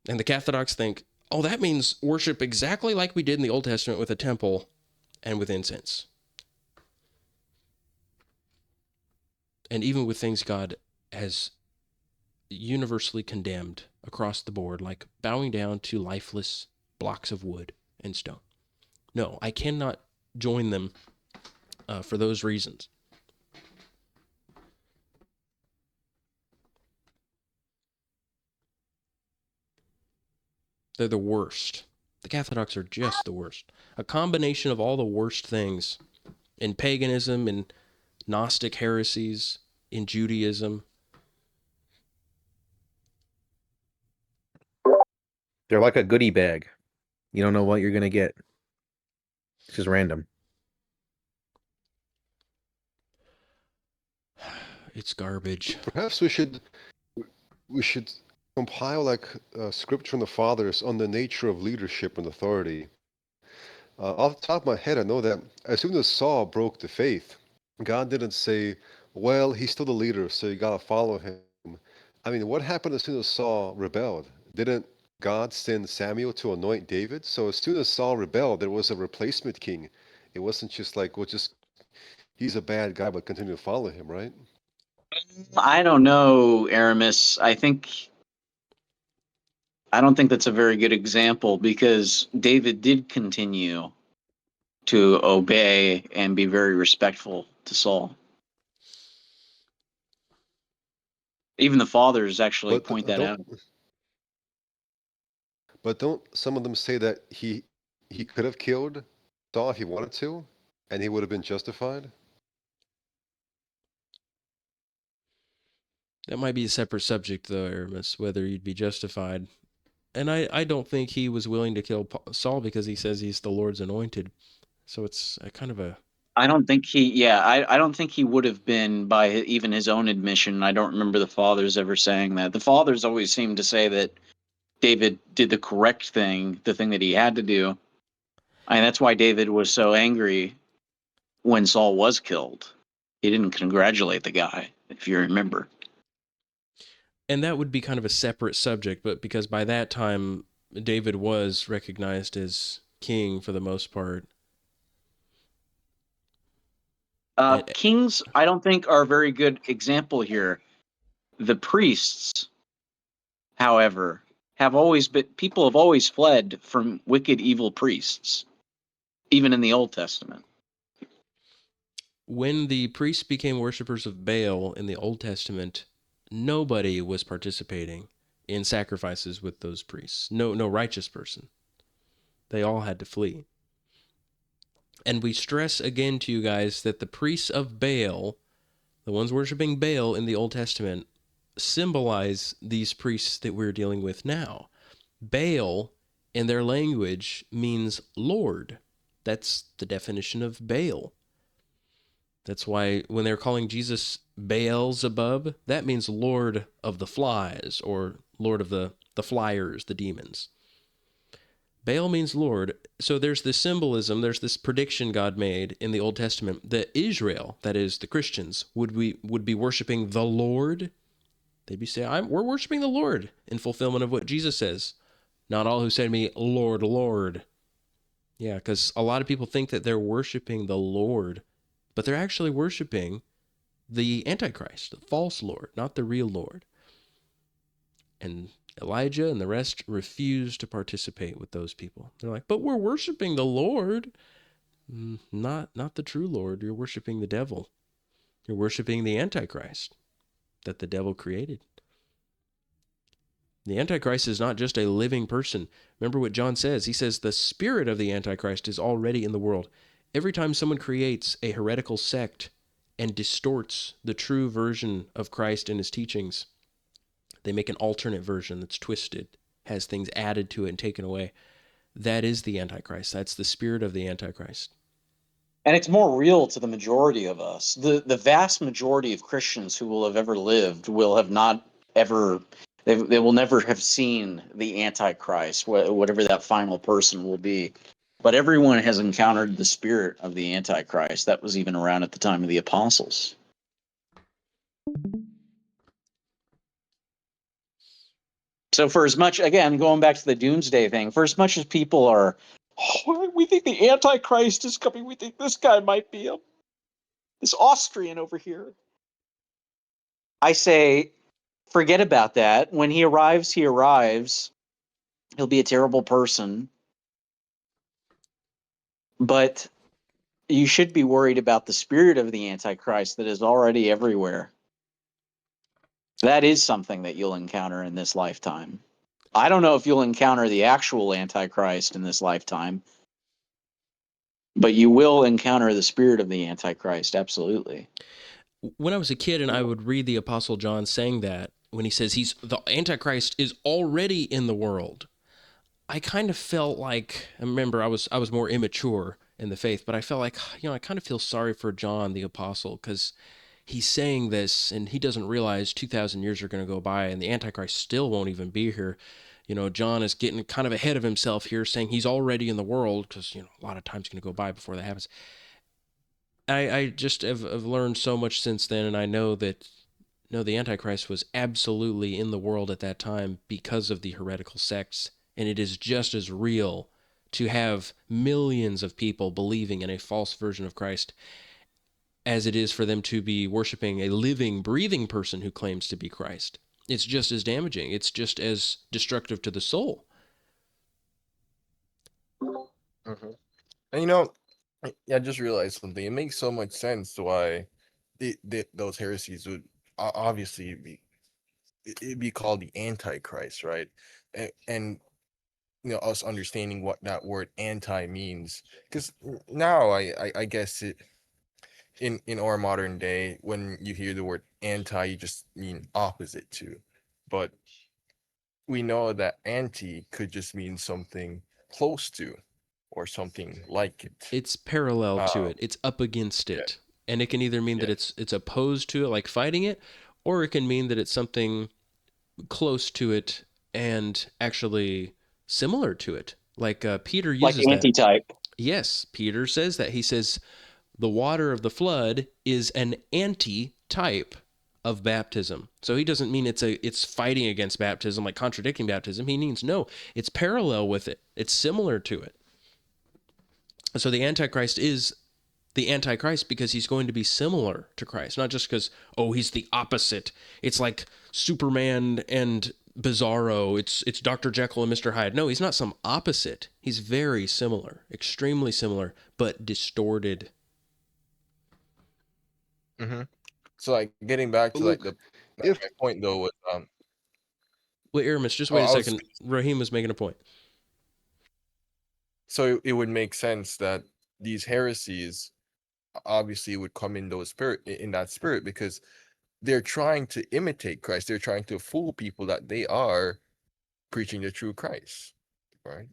S2: And the Cathodox think, oh, that means worship exactly like we did in the Old Testament with a temple and with incense. And even with things God has universally condemned across the board, like bowing down to lifeless blocks of wood and stone. No, I cannot join them for those reasons. They're the worst. The Cathodox are just the worst. A combination of all the worst things in paganism, in Gnostic heresies, in Judaism.
S4: They're like a goodie bag. You don't know what you're gonna get. It's just random.
S2: It's garbage.
S1: Perhaps we should compile like scripture from the fathers on the nature of leadership and authority. Off the top of my head, I know that as soon as Saul broke the faith, God didn't say, "Well, he's still the leader, so you gotta follow him." I mean, what happened as soon as Saul rebelled? Didn't God send Samuel to anoint David? So as soon as Saul rebelled, there was a replacement king. It wasn't just like, well, just he's a bad guy, but continue to follow him, right?
S3: I don't know, Aramis. I don't think that's a very good example because David did continue to obey and be very respectful to Saul. Even the fathers actually
S1: But
S3: point that out.
S1: don't some of them say that he could have killed Saul if he wanted to, and he would have been justified?
S2: That might be a separate subject, though, Aramis, whether you'd be justified. And I don't think he was willing to kill Saul because he says he's the Lord's anointed. So it's a kind of a.
S3: I don't think I don't think he would have been by even his own admission. I don't remember the fathers ever saying that. The fathers always seem to say that David did the correct thing, the thing that he had to do. And that's why David was so angry when Saul was killed. He didn't congratulate the guy, if you remember.
S2: And that would be kind of a separate subject, but because by that time, David was recognized as king for the most part. And
S3: Kings, I don't think, are a very good example here. The priests, however, people have always fled from wicked, evil priests, even in the Old Testament.
S2: when the priests became worshippers of Baal in the Old Testament, nobody was participating in sacrifices with those priests. No righteous person. They all had to flee. And we stress again to you guys that the priests of Baal, the ones worshiping Baal in the Old Testament, symbolize these priests that we're dealing with now. Baal, in their language, means Lord. That's the definition of Baal. That's why when they're calling Jesus Beelzebub, that means Lord of the Flies or Lord of the Flyers, the demons. Baal means Lord. So there's this symbolism, there's this prediction God made in the Old Testament that Israel, that is the Christians, would be worshiping the Lord. They'd be saying, we're worshiping the Lord in fulfillment of what Jesus says. Not all who say to me, Lord, Lord. Yeah, because a lot of people think that they're worshiping the Lord, but they're actually worshiping the Antichrist, the false Lord, not the real Lord. And Elijah and the rest refused to participate with those people. They're like, but we're worshiping the Lord. Not the true Lord. You're worshiping the devil. You're worshiping the Antichrist that the devil created. The Antichrist is not just a living person. Remember what John says. He says the spirit of the Antichrist is already in the world. Every time someone creates a heretical sect and distorts the true version of Christ and his teachings, they make an alternate version that's twisted, has things added to it and taken away. That is the Antichrist. That's the spirit of the Antichrist.
S3: And it's more real to the majority of us. The vast majority of Christians who will have ever lived will have not ever, they will never have seen the Antichrist, whatever that final person will be. But everyone has encountered the spirit of the Antichrist. That was even around at the time of the apostles. So for as much, again, going back to the doomsday thing, for as much as people are, oh, we think the Antichrist is coming, we think this guy might be this Austrian over here. I say Forget about that. When he arrives, he arrives. He'll be a terrible person. But you should be worried about the spirit of the Antichrist that is already everywhere. That is something that you'll encounter in this lifetime. I don't know if you'll encounter the actual Antichrist in this lifetime, but you will encounter the spirit of the Antichrist, absolutely.
S2: When I was a kid and I would read the Apostle John saying that, when he says the Antichrist is already in the world, I kind of felt like, I remember I was more immature in the faith, but I felt like, I kind of feel sorry for John the apostle, because he's saying this and he doesn't realize 2,000 years are going to go by and the Antichrist still won't even be here. John is getting kind of ahead of himself here, saying he's already in the world, because a lot of time's going to go by before that happens. I just have learned so much since then, and I know that no, the Antichrist was absolutely in the world at that time because of the heretical sects, and it is just as real to have millions of people believing in a false version of Christ as it is for them to be worshiping a living, breathing person who claims to be Christ. It's just as damaging. It's just as destructive to the soul.
S5: Hmm. And I just realized something. It makes so much sense why those heresies would obviously it'd be called the Antichrist, right? And us understanding what that word anti means, because now I guess it in our modern day, when you hear the word anti, you just mean opposite to, but we know that anti could just mean something close to or something like it.
S2: It's parallel to
S5: Um,
S2: it. It's up against
S5: yeah,
S2: it. And it can either mean that
S5: yeah,
S2: it's opposed to it, like fighting it, or it can mean that it's something close to it and actually similar to it. Like Peter
S3: Like
S2: uses that.
S3: antitype.
S2: Yes, Peter says that. He says the water of the flood is an anti-type of baptism. So he doesn't mean it's fighting against baptism, like contradicting baptism. He means no, it's parallel with it. It's similar to it. So the Antichrist is the Antichrist because he's going to be similar to Christ, not just because, oh, he's the opposite. It's like Superman and Bizarro. It's Dr. Jekyll and Mr. Hyde. No, he's not some opposite. He's very similar, extremely similar, but distorted.
S5: hmm. So like getting back to like
S1: Luke,
S5: the
S1: if
S5: my point though was
S2: Wait, Aramis, just
S5: oh,
S2: wait a
S5: I was
S2: second. Raheem was making a point.
S5: so it would make sense that these heresies obviously would come in those spirit in that spirit, because they're trying to imitate Christ. They're trying to fool people that they are preaching the true Christ, right?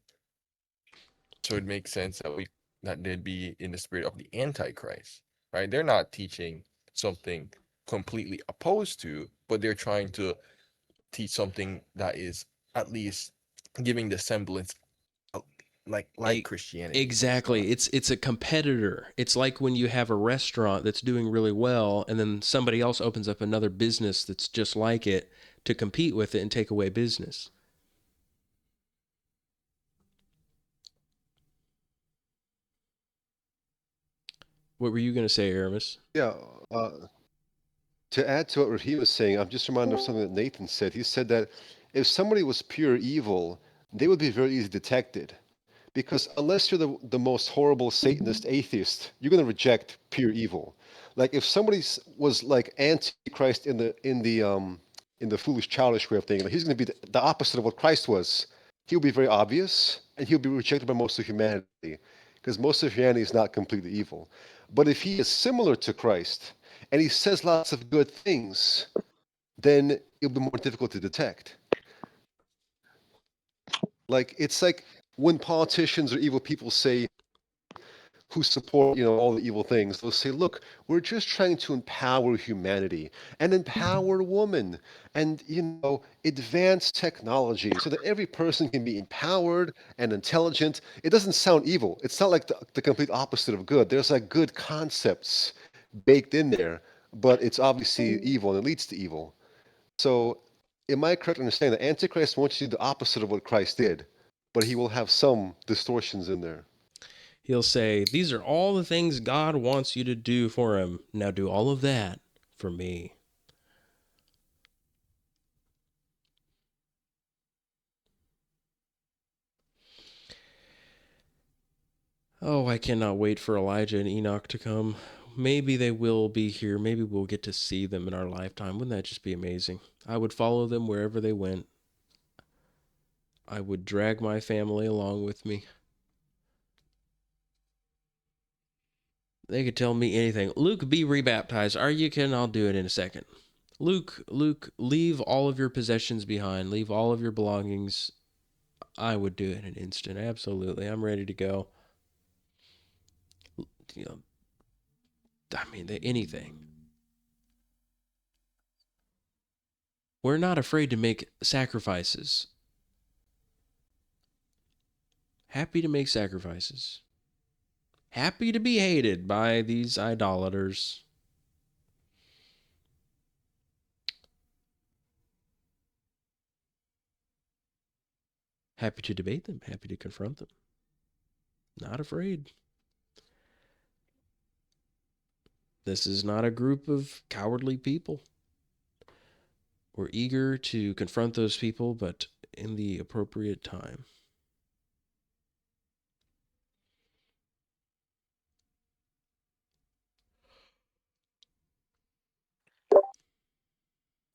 S5: So it makes sense that they'd be in the spirit of the Antichrist, right? They're not teaching something completely opposed to, but they're trying to teach something that is at least giving the semblance of, like
S2: E-
S5: Christianity. So
S2: Exactly. It's a competitor. It's like when you have a restaurant that's doing really well and then somebody else opens up another business that's just like it to compete with it and take away business. What were you going to say, Aramis?
S1: yeah, uh, to add to what Raheem was saying, I'm just reminded of something that Nathan said. He said that if somebody was pure evil, they would be very easily detected. Because unless you're the most horrible Satanist atheist, you're going to reject pure evil. Like if somebody was like antichrist in the foolish childish way of thinking, like he's going to be the opposite of what Christ was. He'll be very obvious, and he'll be rejected by most of humanity, because most of humanity is not completely evil. But if he is similar to Christ and he says lots of good things, then it'll be more difficult to detect. Like it's like when politicians or evil people say who support all the evil things, they'll say, look, we're just trying to empower humanity and empower women and advance technology so that every person can be empowered and intelligent. It doesn't sound evil. It's not like the complete opposite of good. There's like good concepts baked in there, but it's obviously evil and it leads to evil. So am I correct in understanding that Antichrist wants you to do the opposite of what Christ did, but he will have some distortions in there?
S2: He'll say, these are all the things God wants you to do for him. Now do all of that for me. Oh, I cannot wait for Elijah and Enoch to come. Maybe they will be here. Maybe we'll get to see them in our lifetime. Wouldn't that just be amazing? I would follow them wherever they went. I would drag my family along with me. They could tell me anything. Luke, be rebaptized. Are you kidding? I'll do it in a second. Luke, leave all of your possessions behind. Leave all of your belongings. I would do it in an instant. Absolutely. I'm ready to go. You know, I mean, anything. We're not afraid to make sacrifices. Happy to make sacrifices. Happy to be hated by these idolaters. Happy to debate them. Happy to confront them. Not afraid. This is not a group of cowardly people. We're eager to confront those people, but in the appropriate time.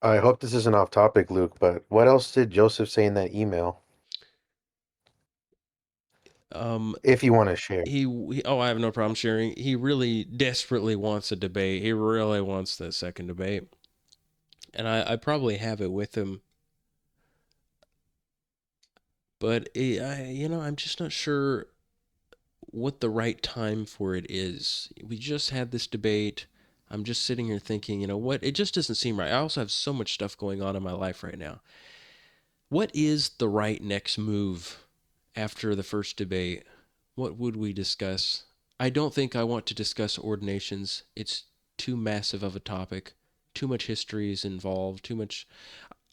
S4: I hope this isn't off topic, Luke, but what else did Joseph say in that email? If you want to share.
S2: I have no problem sharing. He really desperately wants a debate. He really wants that second debate. And I probably have it with him. But, I'm just not sure what the right time for it is. We just had this debate. I'm just sitting here thinking, what? It just doesn't seem right. I also have so much stuff going on in my life right now. What is the right next move after the first debate? What would we discuss? I don't think I want to discuss ordinations. It's too massive of a topic. Too much history is involved. Too much.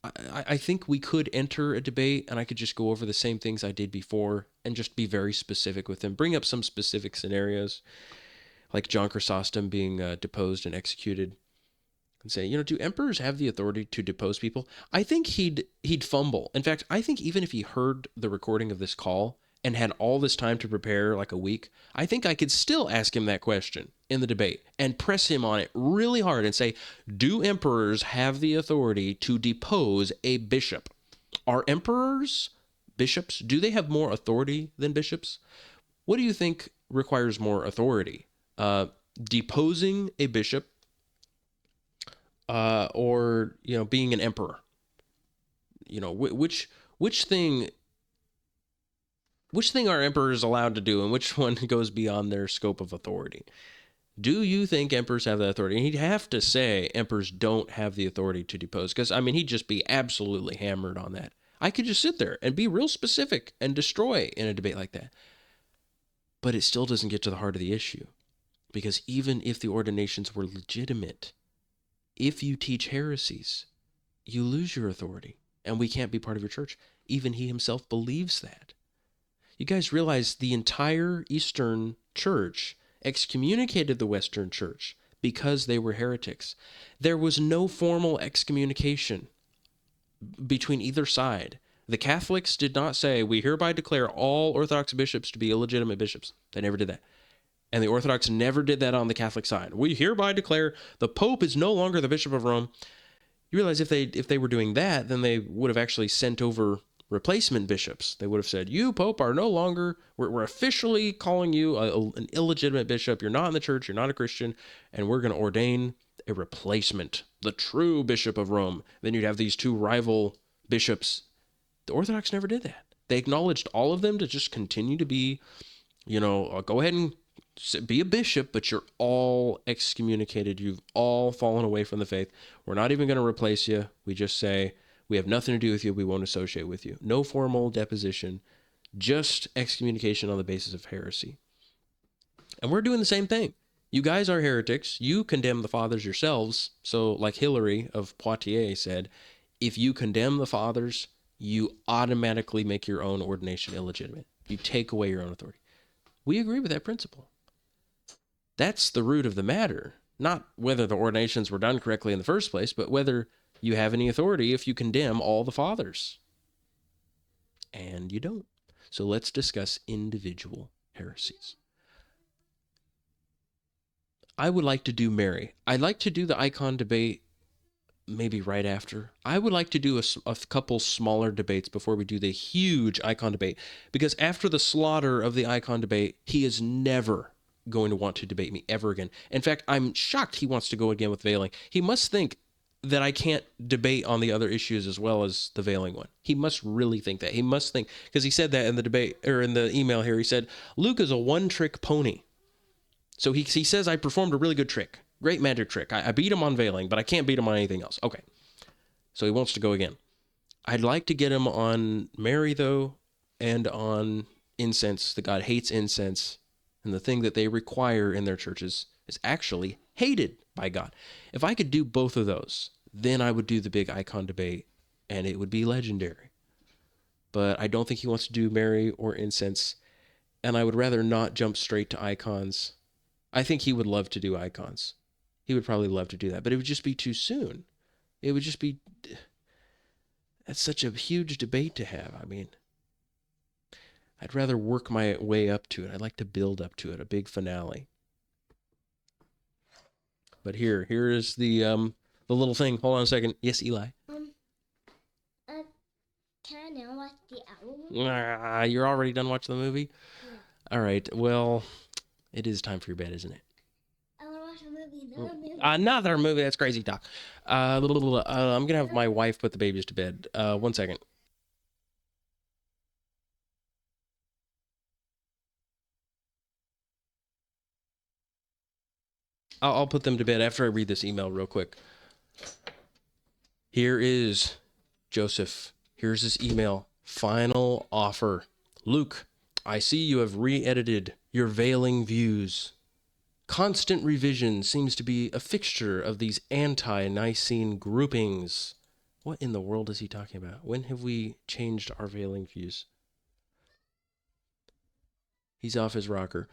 S2: I think we could enter a debate and I could just go over the same things I did before and just be very specific with them. Bring up some specific scenarios, like John Chrysostom being deposed and executed, and say, do emperors have the authority to depose people? I think he'd fumble. In fact, I think even if he heard the recording of this call and had all this time to prepare, like a week, I think I could still ask him that question in the debate and press him on it really hard and say, do emperors have the authority to depose a bishop? Are emperors bishops? Do they have more authority than bishops? What do you think requires more authority? Deposing a bishop, or being an emperor? Which thing are emperors allowed to do, and which one goes beyond their scope of authority? Do you think emperors have that authority? And he'd have to say emperors don't have the authority to depose, because he'd just be absolutely hammered on that. I could just sit there and be real specific and destroy in a debate like that. But it still doesn't get to the heart of the issue, because even if the ordinations were legitimate, if you teach heresies, you lose your authority, and we can't be part of your church. Even he himself believes that. You guys realize the entire Eastern Church excommunicated the Western Church because they were heretics. There was no formal excommunication between either side. The Catholics did not say, we hereby declare all Orthodox bishops to be illegitimate bishops. They never did that. And the Orthodox never did that on the Catholic side. We hereby declare the Pope is no longer the Bishop of Rome. You realize if they were doing that, then they would have actually sent over replacement bishops. They would have said, you, Pope, are no longer, we're officially calling you an illegitimate bishop. You're not in the church. You're not a Christian. And we're going to ordain a replacement, the true Bishop of Rome. Then you'd have these two rival bishops. The Orthodox never did that. They acknowledged all of them to just continue to be, go ahead and be a bishop, but you're all excommunicated. You've all fallen away from the faith. We're not even going to replace you. We just say, we have nothing to do with you. We won't associate with you. No formal deposition, just excommunication on the basis of heresy. And we're doing the same thing. You guys are heretics. You condemn the fathers yourselves. So like Hilary of Poitiers said, if you condemn the fathers, you automatically make your own ordination illegitimate. You take away your own authority. We agree with that principle. That's the root of the matter. Not whether the ordinations were done correctly in the first place, but whether you have any authority if you condemn all the fathers. And you don't. So let's discuss individual heresies. I would like to do Mary. I'd like to do the icon debate maybe right after. I would like to do a couple smaller debates before we do the huge icon debate, because after the slaughter of the icon debate, he is never going to want to debate me ever again. In fact, I'm shocked he wants to go again with veiling. He must think that I can't debate on the other issues as well as the veiling one. He must really think that. He must think, because he said that in the debate, or in the email here, he said, Luke is a one-trick pony. So he says I performed a really good trick. Great magic trick. I beat him on veiling, but I can't beat him on anything else. Okay. So he wants to go again. I'd like to get him on Mary, though, and on incense. The God hates incense. And the thing that they require in their churches is actually hated by God. If I could do both of those, then I would do the big icon debate, and it would be legendary. But I don't think he wants to do Mary or incense, and I would rather not jump straight to icons. I think he would love to do icons. He would probably love to do that, but it would just be too soon. It would just be... That's such a huge debate to have. I mean, I'd rather work my way up to it. I'd like to build up to it, a big finale. But here is the little thing. Hold on a second. Yes, Eli.
S6: Can I now watch the album?
S2: You're already done watching the movie?
S6: Yeah.
S2: All right. Well, it is time for your bed, isn't it?
S6: I want to watch a movie. Another movie.
S2: Another movie. That's crazy talk. I'm going to have my wife put the babies to bed. 1 second. I'll put them to bed after I read this email real quick. Here is Joseph. Here's his email. Final offer. Luke, I see you have re-edited your veiling views. Constant revision seems to be a fixture of these Ante-Nicene groupings. What in the world is he talking about? When have we changed our veiling views? He's off his rocker.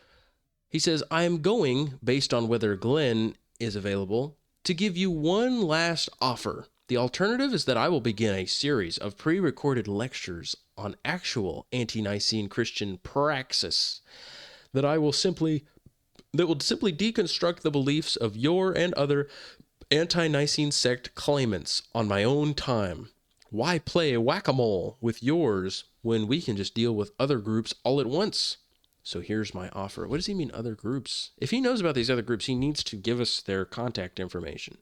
S2: He says, I am going, based on whether Glenn is available, to give you one last offer. The alternative is that I will begin a series of pre-recorded lectures on actual Ante-Nicene Christian praxis that will simply deconstruct the beliefs of your and other Ante-Nicene sect claimants on my own time. Why play whack-a-mole with yours when we can just deal with other groups all at once? So here's my offer. What does he mean, other groups? If he knows about these other groups, he needs to give us their contact information.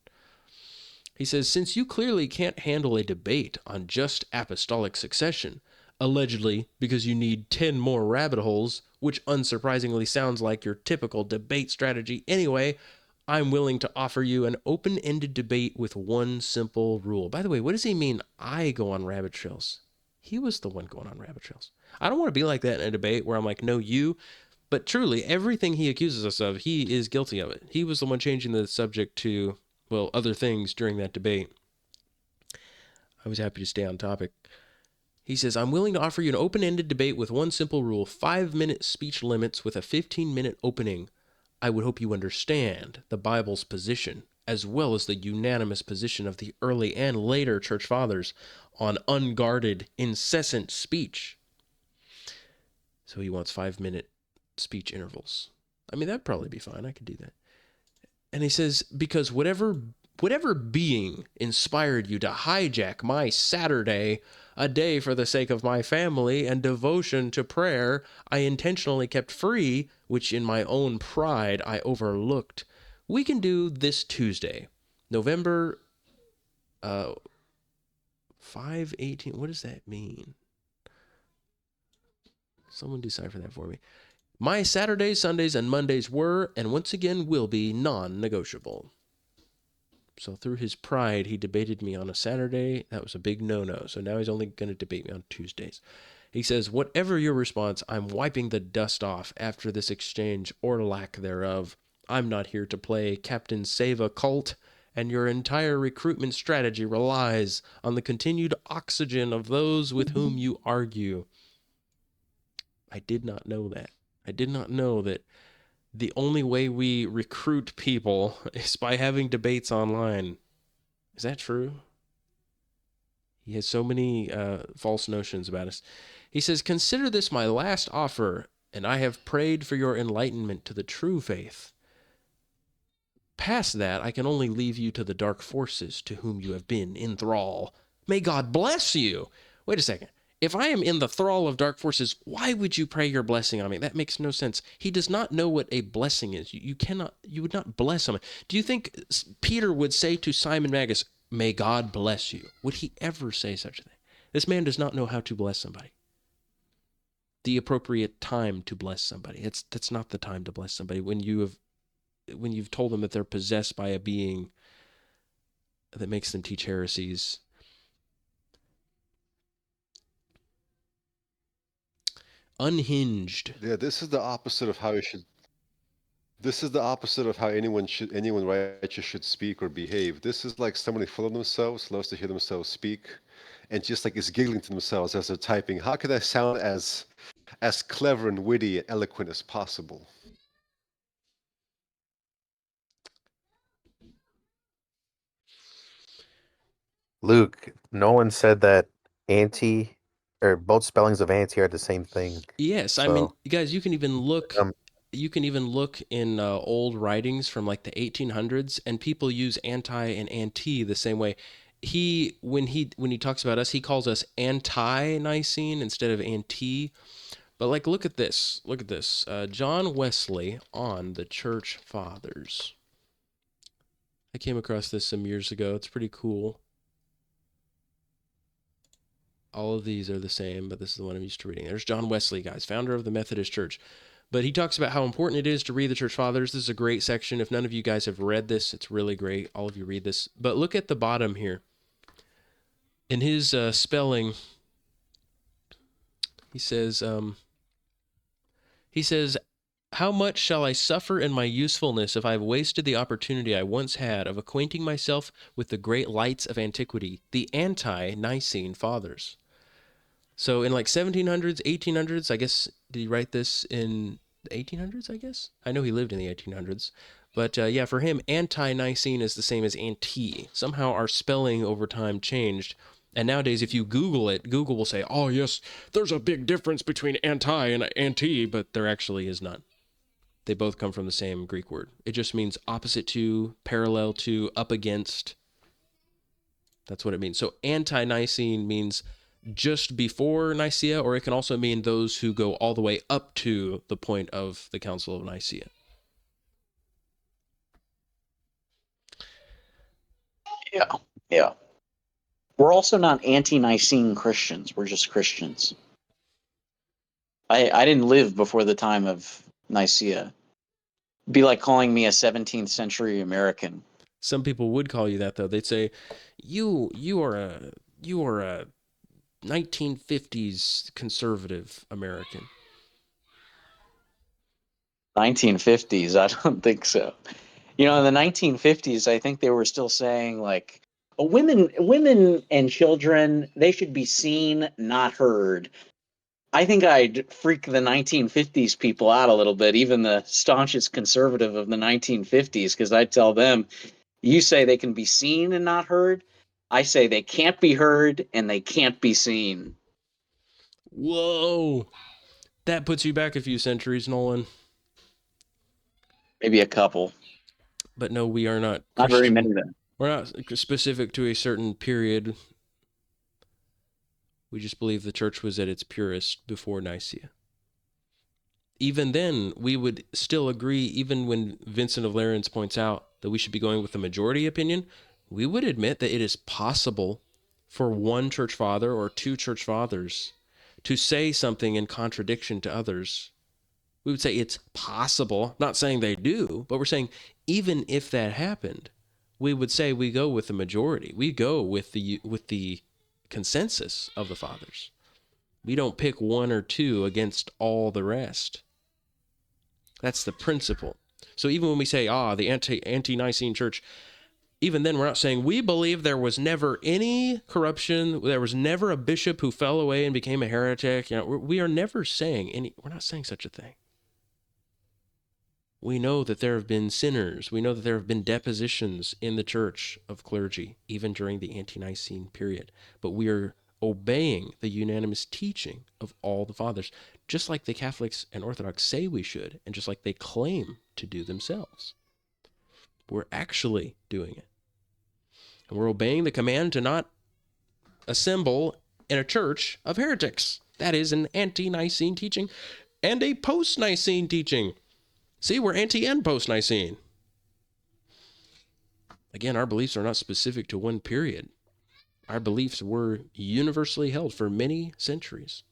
S2: He says, since you clearly can't handle a debate on just apostolic succession, allegedly because you need 10 more rabbit holes, which unsurprisingly sounds like your typical debate strategy anyway, I'm willing to offer you an open-ended debate with one simple rule. By the way, what does he mean I go on rabbit trails? He was the one going on rabbit trails. I don't want to be like that in a debate where I'm like, no, you. But truly, everything he accuses us of, he is guilty of it. He was the one changing the subject to, well, other things during that debate. I was happy to stay on topic. He says, I'm willing to offer you an open-ended debate with one simple rule, 5-minute speech limits with a 15-minute opening. I would hope you understand the Bible's position, as well as the unanimous position of the early and later church fathers on unguarded, incessant speech. So he wants 5-minute speech intervals. I mean, that'd probably be fine. I could do that. And he says, because whatever being inspired you to hijack my Saturday, a day for the sake of my family and devotion to prayer, I intentionally kept free, which in my own pride I overlooked. We can do this Tuesday, November 5/18. What does that mean? Someone decipher that for me. My Saturdays, Sundays, and Mondays were, and once again will be, non-negotiable. So through his pride, he debated me on a Saturday. That was a big no-no. So now he's only going to debate me on Tuesdays. He says, whatever your response, I'm wiping the dust off after this exchange or lack thereof. I'm not here to play Captain Save a cult, and your entire recruitment strategy relies on the continued oxygen of those with whom you argue. I did not know that. I did not know that the only way we recruit people is by having debates online. Is that true? He has so many false notions about us. He says, consider this my last offer, and I have prayed for your enlightenment to the true faith. Past that, I can only leave you to the dark forces to whom you have been in thrall. May God bless you. Wait a second. If I am in the thrall of dark forces, why would you pray your blessing on me? That makes no sense. He does not know what a blessing is. You would not bless someone. Do you think Peter would say to Simon Magus, may God bless you? Would he ever say such a thing? This man does not know how to bless somebody. The appropriate time to bless somebody. That's not the time to bless somebody when you've told them that they're possessed by a being that makes them teach heresies. Unhinged.
S1: Yeah, this is the opposite of how you should. This is the opposite of how anyone righteous should speak or behave. This is like somebody full of themselves, loves to hear themselves speak, and just like is giggling to themselves as they're typing. How can I sound as clever and witty and eloquent as possible?
S4: Luke, no one said that anti or both spellings of anti are the same thing.
S2: Yes, I mean,
S4: So
S2: guys, you can even look.
S4: um,
S2: You can even look in old writings from like the 1800s, and people use anti and anti the same way. When he talks about us, he calls us anti-Nicene instead of anti. But like, look at this. Look at this. John Wesley on the Church Fathers. I came across this some years ago. It's pretty cool. All of these are the same, but this is the one I'm used to reading. There's John Wesley, guys, founder of the Methodist Church. But he talks about how important it is to read the Church Fathers. This is a great section. If none of you guys have read this, it's really great. All of you read this. But look at the bottom here. In his spelling, he says, how much shall I suffer in my usefulness if I have wasted the opportunity I once had of acquainting myself with the great lights of antiquity, the Ante-Nicene Fathers? So in like 1700s, 1800s, I guess, did he write this in the 1800s, I guess? I know he lived in the 1800s. But yeah, for him, anti-Nicene is the same as anti. Somehow our spelling over time changed. And nowadays, if you Google it, Google will say, oh, yes, there's a big difference between anti and anti, but there actually is none. They both come from the same Greek word. It just means opposite to, parallel to, up against. That's what it means. So anti-Nicene means just before Nicaea, or it can also mean those who go all the way up to the point of the Council of Nicaea.
S3: Yeah, yeah. We're also not anti-Nicene Christians. We're just Christians. I didn't live before the time of Nicaea. It'd be like calling me a 17th century American.
S2: Some people would call you that, though. They'd say, you are a 1950s conservative American.
S3: 1950s? I don't think so. You know, in the 1950s, I think they were still saying like, oh, women and children, they should be seen, not heard. I think I'd freak the 1950s people out a little bit, even the staunchest conservative of the 1950s, because I'd tell them, you say they can be seen and not heard. I say they can't be heard and they can't be seen.
S2: Whoa. That puts you back a few centuries, Nolan.
S3: Maybe a couple.
S2: But no, we are not
S3: Not very
S2: Christian.
S3: many then.
S2: We're not specific to a certain period. We just believe the church was at its purest before Nicaea. Even then, we would still agree, even when Vincent of Lérins points out that we should be going with the majority opinion, we would admit that it is possible for one church father or two church fathers to say something in contradiction to others. We would say it's possible, not saying they do, but we're saying even if that happened, we would say we go with the majority. We go with the consensus of the fathers. We don't pick one or two against all the rest. That's the principle. So even when we say, the anti-Nicene church, even then we're not saying we believe there was never any corruption, there was never a bishop who fell away and became a heretic. You know, we are never saying we're not saying such a thing. We know that there have been sinners. We know that there have been depositions in the church of clergy, even during the Ante-Nicene period. But we are obeying the unanimous teaching of all the fathers, just like the Catholics and Orthodox say we should, and just like they claim to do themselves. We're actually doing it. And we're obeying the command to not assemble in a church of heretics. That is an ante-Nicene teaching and a post-Nicene teaching. See, we're anti and post-Nicene. Again, our beliefs are not specific to one period. Our beliefs were universally held for many centuries.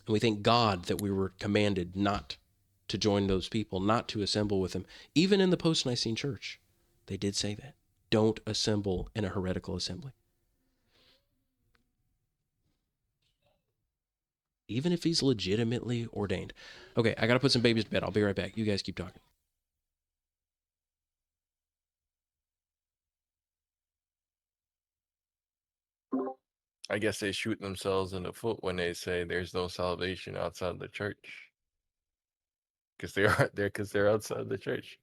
S2: And we thank God that we were commanded not to join those people, not to assemble with them. Even in the post-Nicene church, they did say that. Don't assemble in a heretical assembly. Even if he's legitimately ordained. Okay, I got to put some babies to bed. I'll be right back. You guys keep talking.
S5: I guess they shoot themselves in the foot when they say there's no salvation outside the church, because they aren't there because they're outside the church.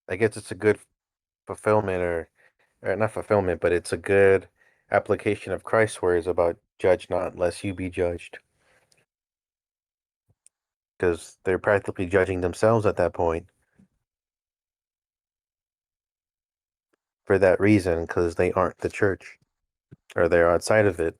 S4: I guess it's a good fulfillment, or not fulfillment, but it's a good application of Christ's words about judge not lest you be judged. Because they're practically judging themselves at that point for that reason, because they aren't the church or they're outside of it.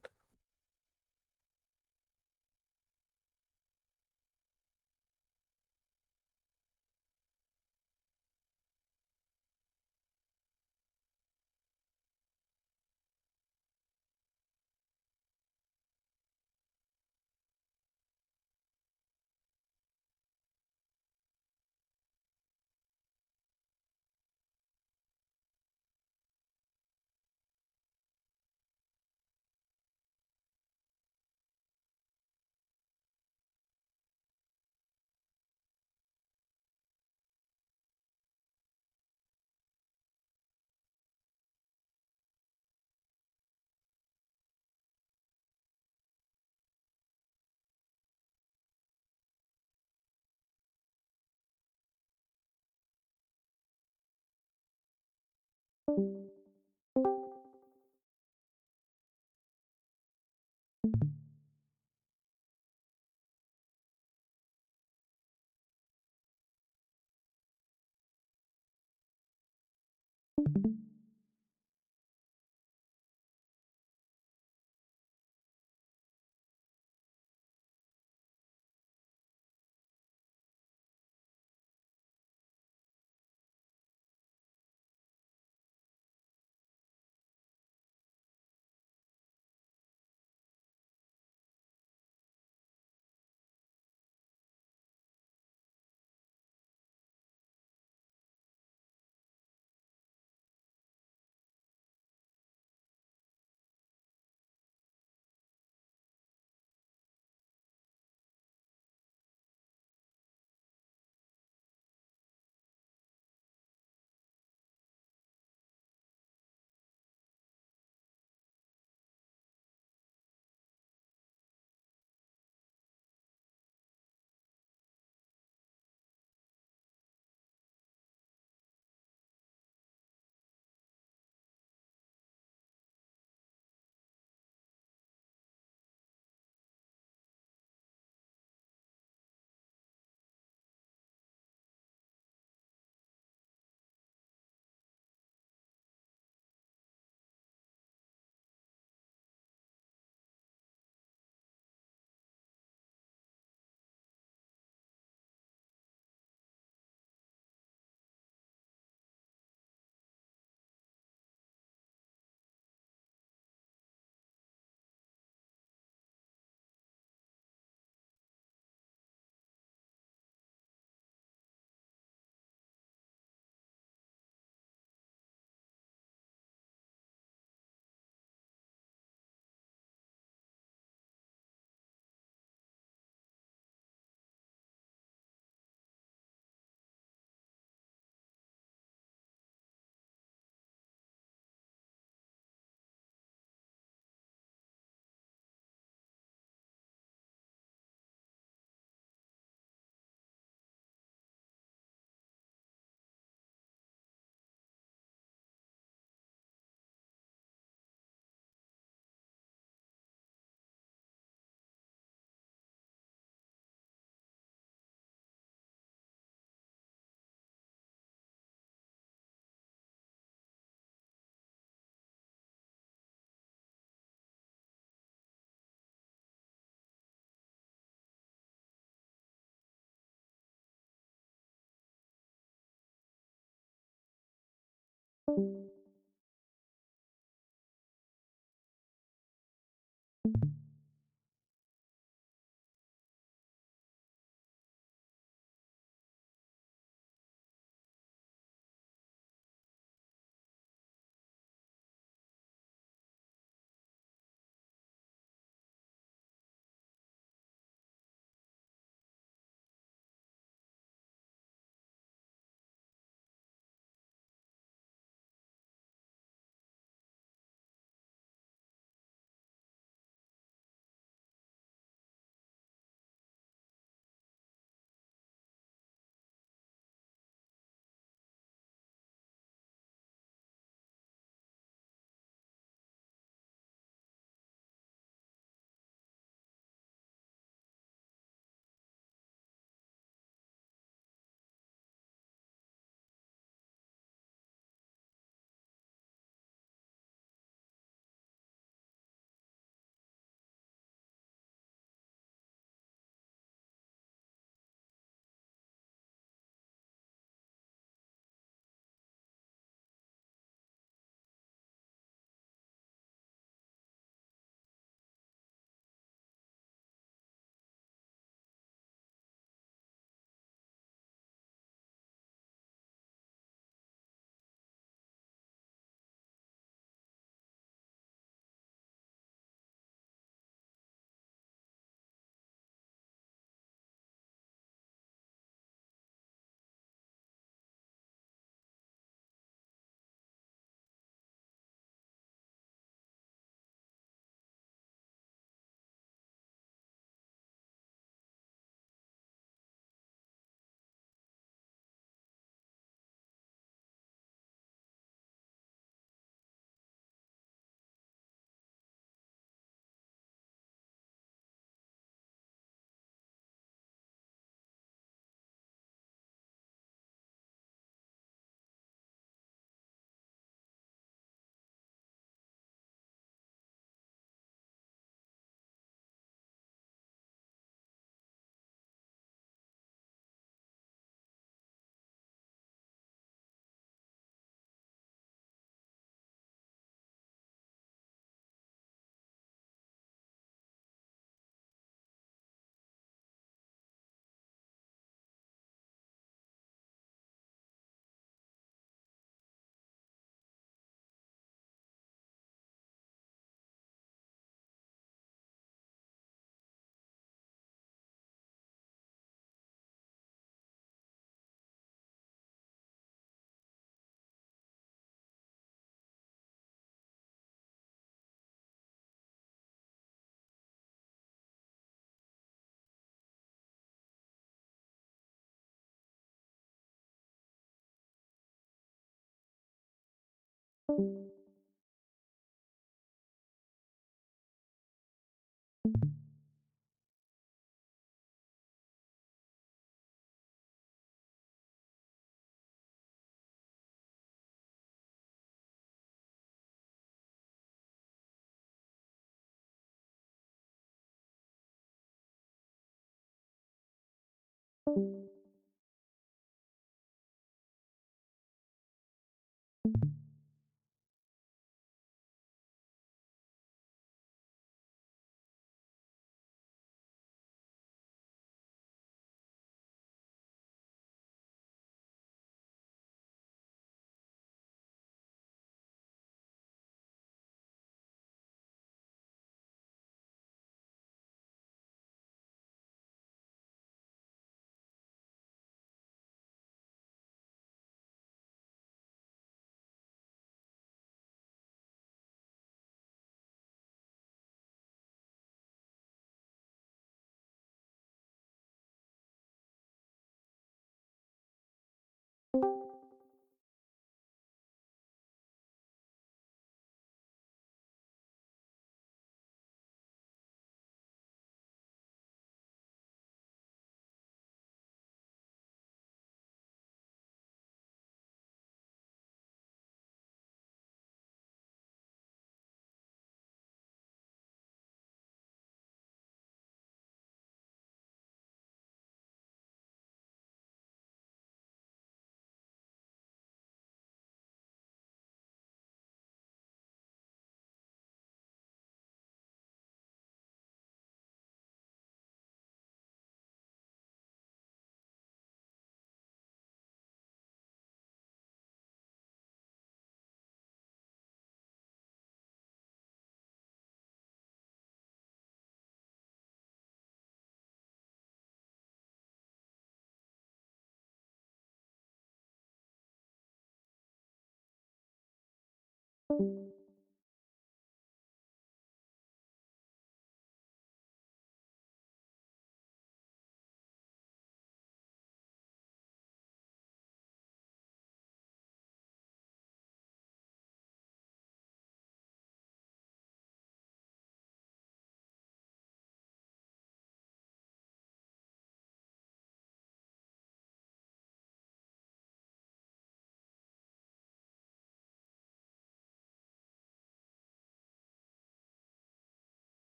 S2: I'm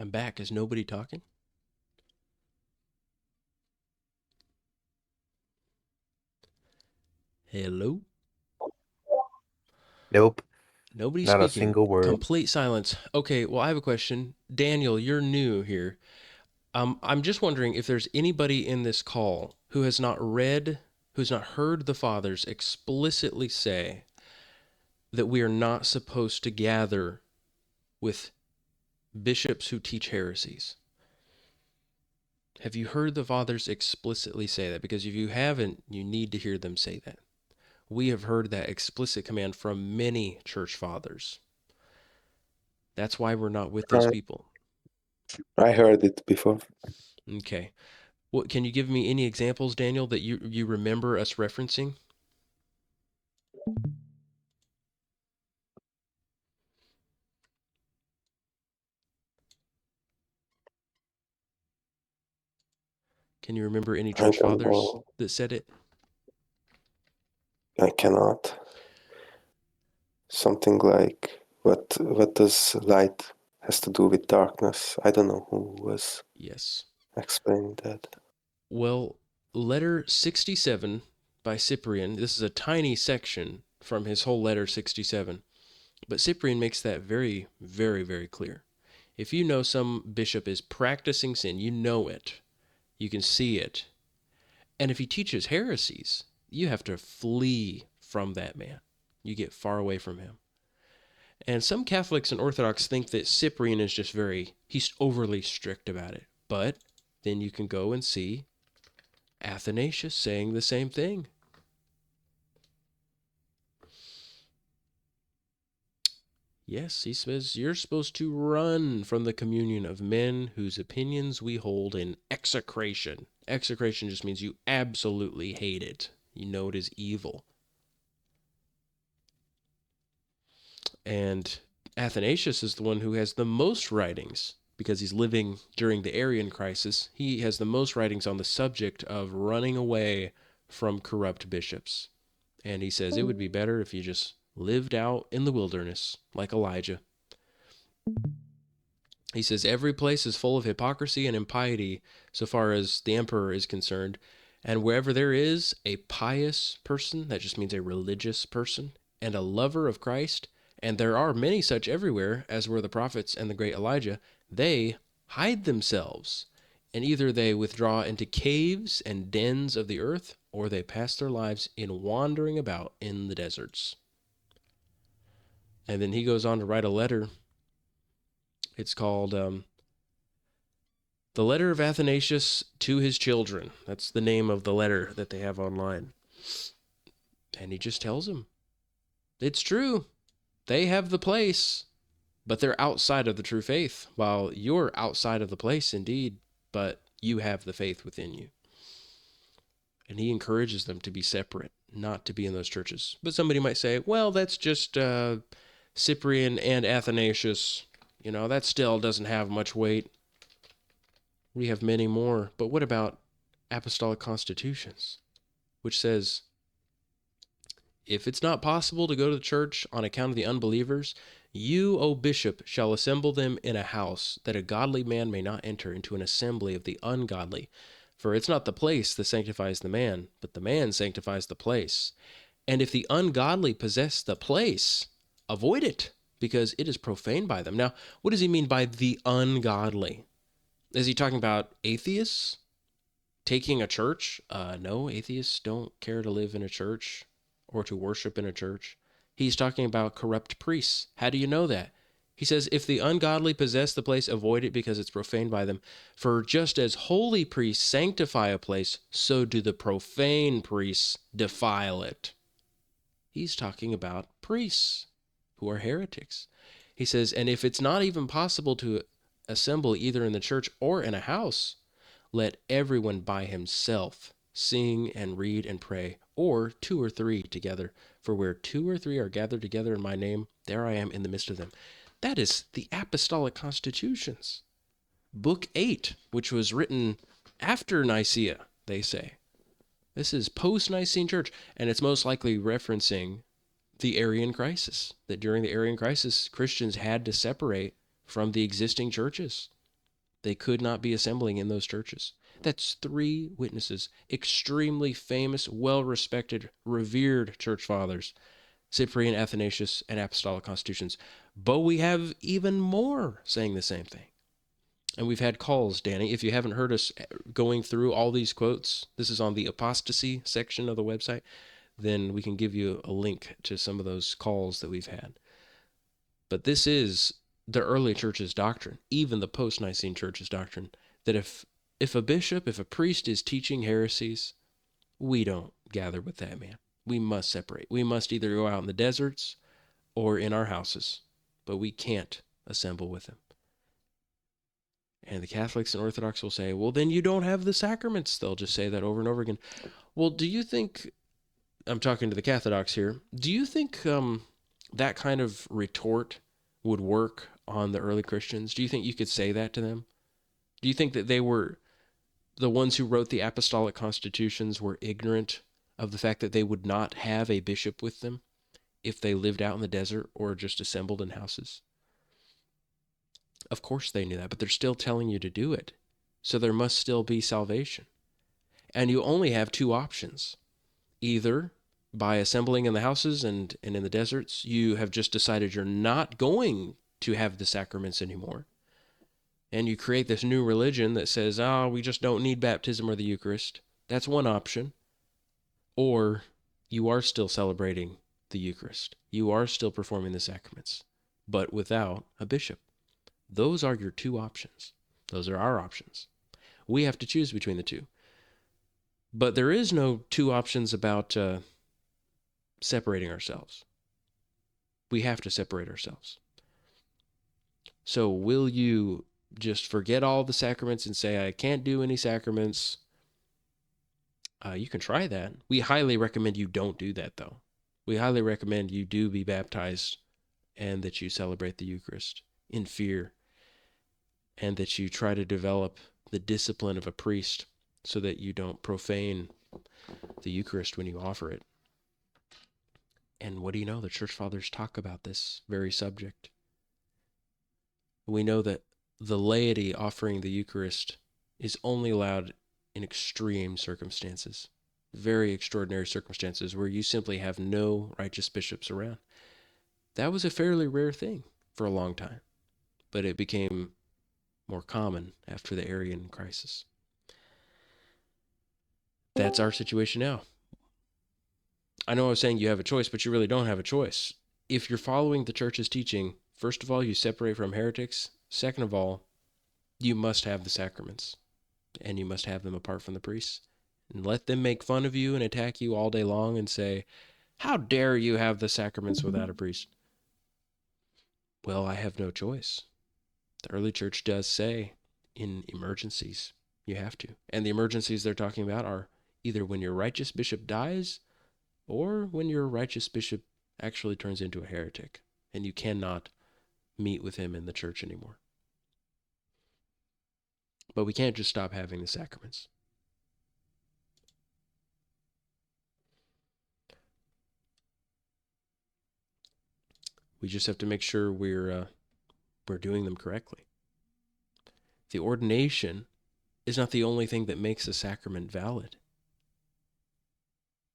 S2: back. Is nobody talking? Hello?
S4: Nope.
S2: Nobody's
S4: Not a
S2: speaking.
S4: single word.
S2: Complete silence. Okay, well, I have a question. Daniel, you're new here. I'm just wondering if there's anybody in this call who has not read, who's not heard the fathers explicitly say that we are not supposed to gather with bishops who teach heresies. Have you heard the fathers explicitly say that? Because if you haven't, you need to hear them say that. We have heard that explicit command from many church fathers. That's why we're not with those people.
S7: I heard it before.
S2: Okay. Well, can you give me any examples, Daniel, that you remember us referencing? Can you remember any
S7: I
S2: church
S7: don't
S2: fathers
S7: know.
S2: that said it?
S7: I cannot. Something like what does light has to do with darkness? I don't know who was
S2: Yes.
S7: explaining that.
S2: Well, letter 67 by Cyprian, this is a tiny section from his whole letter 67, but Cyprian makes that very, very, very clear. If you know some bishop is practicing sin, you know it, you can see it, and if he teaches heresies, you have to flee from that man. You get far away from him. And some Catholics and Orthodox think that Cyprian is just he's overly strict about it. But then you can go and see Athanasius saying the same thing. Yes, he says you're supposed to run from the communion of men whose opinions we hold in execration. Execration just means you absolutely hate it. You know it is evil. And Athanasius is the one who has the most writings because he's living during the Arian crisis. He has the most writings on the subject of running away from corrupt bishops. And he says it would be better if you just lived out in the wilderness like Elijah. He says every place is full of hypocrisy and impiety so far as the emperor is concerned. And wherever there is a pious person, that just means a religious person, and a lover of Christ, and there are many such everywhere, as were the prophets and the great Elijah, they hide themselves. And either they withdraw into caves and dens of the earth, or they pass their lives in wandering about in the deserts. And then he goes on to write a letter. It's called The Letter of Athanasius to His Children. That's the name of the letter that they have online. And he just tells them, it's true. They have the place, but they're outside of the true faith, while you're outside of the place indeed, but you have the faith within you. And he encourages them to be separate, not to be in those churches. But somebody might say, well, that's just Cyprian and Athanasius. You know, that still doesn't have much weight. We have many more. But what about apostolic constitutions, which says If it's not possible to go to the church on account of the unbelievers, you, O bishop, shall assemble them in a house, that a godly man may not enter into an assembly of the ungodly. For it's not the place that sanctifies the man, but the man sanctifies the place. And if the ungodly possess the place, avoid it, because it is profaned by them. Now, what does he mean by the ungodly? Is he talking about atheists taking a church? No, atheists don't care to live in a church or to worship in a church. He's talking about corrupt priests. How do you know that? He says, if the ungodly possess the place, avoid it because it's profaned by them. For just as holy priests sanctify a place, so do the profane priests defile it. He's talking about priests who are heretics. He says, and if it's not even possible to assemble either in the church or in a house, let everyone by himself sing and read and pray, or 2 or 3 together. For where 2 or 3 are gathered together in my name, there I am in the midst of them. That is the Apostolic Constitutions. Book 8, which was written after Nicaea, they say. This is post-Nicene church, and it's most likely referencing the Arian crisis, that during the Arian crisis, Christians had to separate from the existing churches. They could not be assembling in those churches. That's 3 witnesses, extremely famous, well-respected, revered church fathers, Cyprian, Athanasius, and Apostolic Constitutions. But we have even more saying the same thing. And we've had calls, Danny. If you haven't heard us going through all these quotes, this is on the apostasy section of the website, then we can give you a link to some of those calls that we've had. But this is the early church's doctrine, even the post-Nicene church's doctrine, that if a bishop, if a priest is teaching heresies, we don't gather with that man. We must separate. We must either go out in the deserts or in our houses, but we can't assemble with him. And the Catholics and Orthodox will say, well, then you don't have the sacraments. They'll just say that over and over again. Well, do you think, I'm talking to the Cathodox here, do you think that kind of retort would work on the early Christians? Do you think you could say that to them? Do you think that they were, the ones who wrote the Apostolic Constitutions were ignorant of the fact that they would not have a bishop with them if they lived out in the desert or just assembled in houses? Of course they knew that, but they're still telling you to do it. So there must still be salvation. And you only have 2 options. Either by assembling in the houses and in the deserts, you have just decided you're not going to have the sacraments anymore. And you create this new religion that says, we just don't need baptism or the Eucharist. That's one option. Or you are still celebrating the Eucharist. You are still performing the sacraments, but without a bishop. Those are your 2 options. Those are our options. We have to choose between the 2. But there is no 2 options about separating ourselves. We have to separate ourselves. So will you just forget all the sacraments and say, I can't do any sacraments? You can try that. We highly recommend you don't do that, though. We highly recommend you do be baptized and that you celebrate the Eucharist in fear, and that you try to develop the discipline of a priest so that you don't profane the Eucharist when you offer it. And what do you know? The church fathers talk about this very subject. We know that the laity offering the Eucharist is only allowed in extreme circumstances, very extraordinary circumstances where you simply have no righteous bishops around. That was a fairly rare thing for a long time, but it became more common after the Arian crisis. That's our situation now. I know I was saying you have a choice, but you really don't have a choice. If you're following the church's teaching, first of all, you separate from heretics. Second of all, you must have the sacraments, and you must have them apart from the priests. And let them make fun of you and attack you all day long and say, how dare you have the sacraments without a priest? Well, I have no choice. The early church does say in emergencies, you have to. And the emergencies they're talking about are either when your righteous bishop dies or when your righteous bishop actually turns into a heretic and you cannot meet with him in the church anymore. But we can't just stop having the sacraments. We just have to make sure we're doing them correctly. The ordination is not the only thing that makes a sacrament valid.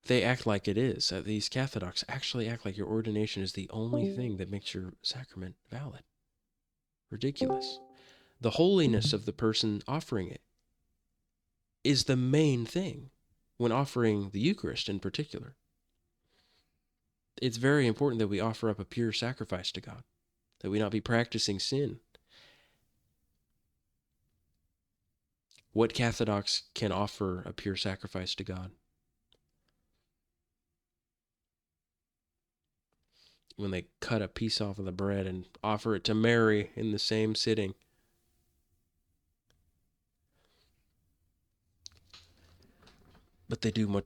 S2: They act like it is. These Cathodox actually act like your ordination is the only thing that makes your sacrament valid. Ridiculous. The holiness of the person offering it is the main thing when offering the Eucharist in particular. It's very important that we offer up a pure sacrifice to God, that we not be practicing sin. What Cathodox can offer a pure sacrifice to God? When they cut a piece off of the bread and offer it to Mary in the same sitting. But they do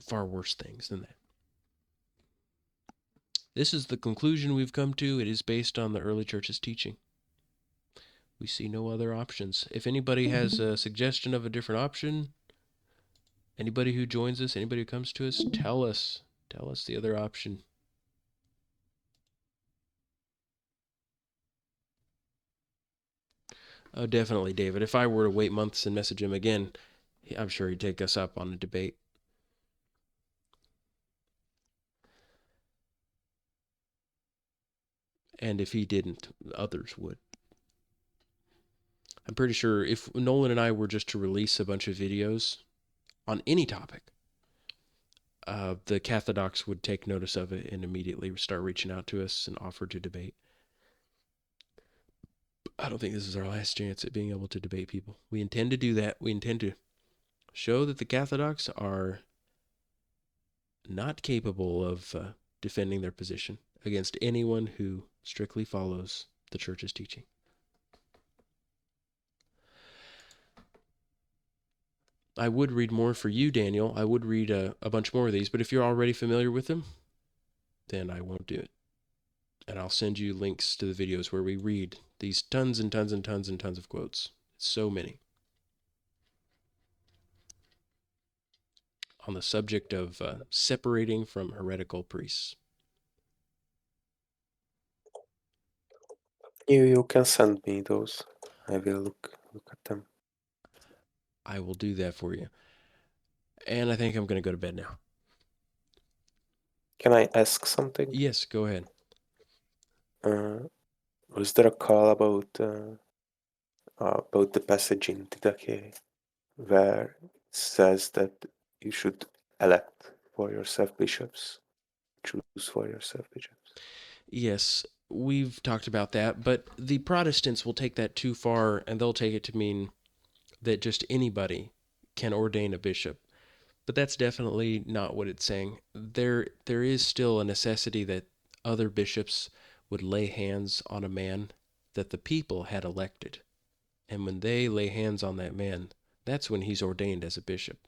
S2: far worse things than that. This is the conclusion we've come to. It is based on the early church's teaching. We see no other options. If anybody has a suggestion of a different option, anybody who joins us, anybody who comes to us, tell us. Tell us the other option. Oh, definitely, David. If I were to wait months and message him again, I'm sure he'd take us up on a debate. And if he didn't, others would. I'm pretty sure if Nolan and I were just to release a bunch of videos on any topic, the Cathodox would take notice of it and immediately start reaching out to us and offer to debate. I don't think this is our last chance at being able to debate people. We intend to do that. We intend to show that the Cathodox are not capable of defending their position against anyone who strictly follows the church's teaching. I would read more for you, Daniel. I would read a bunch more of these, but if you're already familiar with them, then I won't do it. And I'll send you links to the videos where we read these tons and tons and tons and tons of quotes. So many. On the subject of separating from heretical priests.
S7: You can send me those. I will look at them.
S2: I will do that for you. And I think I'm going to go to bed now.
S7: Can I ask something?
S2: Yes, go ahead.
S7: Was there a call about the passage in Didache where it says that you should elect for yourself bishops, choose for yourself bishops?
S2: Yes, we've talked about that, but the Protestants will take that too far, and they'll take it to mean that just anybody can ordain a bishop. But that's definitely not what it's saying. There is still a necessity that other bishops would lay hands on a man that the people had elected. And when they lay hands on that man, that's when he's ordained as a bishop.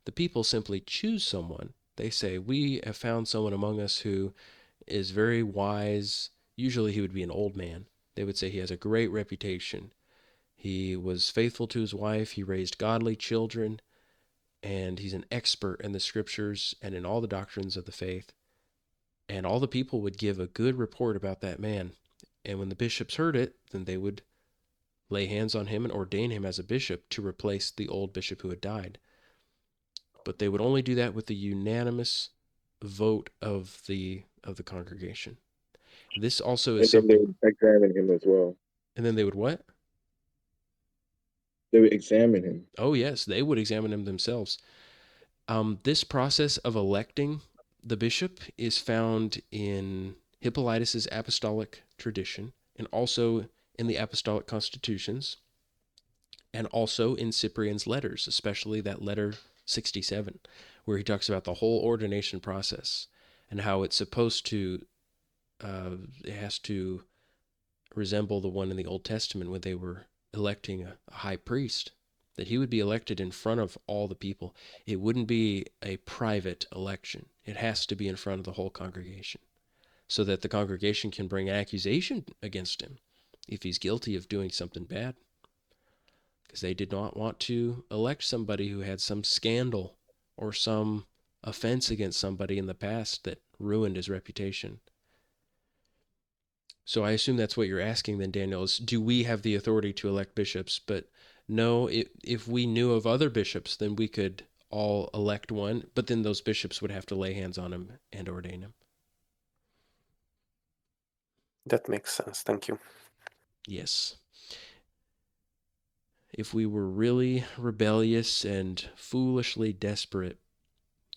S2: The people simply choose someone. They say, we have found someone among us who is very wise. Usually he would be an old man. They would say he has a great reputation. He was faithful to his wife. He raised godly children. And he's an expert in the scriptures and in all the doctrines of the faith. And all the people would give a good report about that man. And when the bishops heard it, then they would lay hands on him and ordain him as a bishop to replace the old bishop who had died. But they would only do that with the unanimous vote of the congregation. This also is
S8: And then they
S2: something.
S8: would examine him as well.
S2: And then they would what?
S8: They would examine him.
S2: Oh, yes, they would examine him themselves. This process of electing the bishop is found in Hippolytus's apostolic tradition and also in the apostolic constitutions and also in Cyprian's letters, especially that letter 67, where he talks about the whole ordination process and how it's supposed to, it has to resemble the one in the Old Testament when they were electing a high priest, that he would be elected in front of all the people. It wouldn't be a private election. It has to be in front of the whole congregation so that the congregation can bring an accusation against him if he's guilty of doing something bad. Because they did not want to elect somebody who had some scandal or some offense against somebody in the past that ruined his reputation. So I assume that's what you're asking then, Daniel, is do we have the authority to elect bishops? But no, if we knew of other bishops, then we could all elect one, but then those bishops would have to lay hands on him and ordain him.
S7: That makes sense. Thank you.
S2: Yes. If we were really rebellious and foolishly desperate,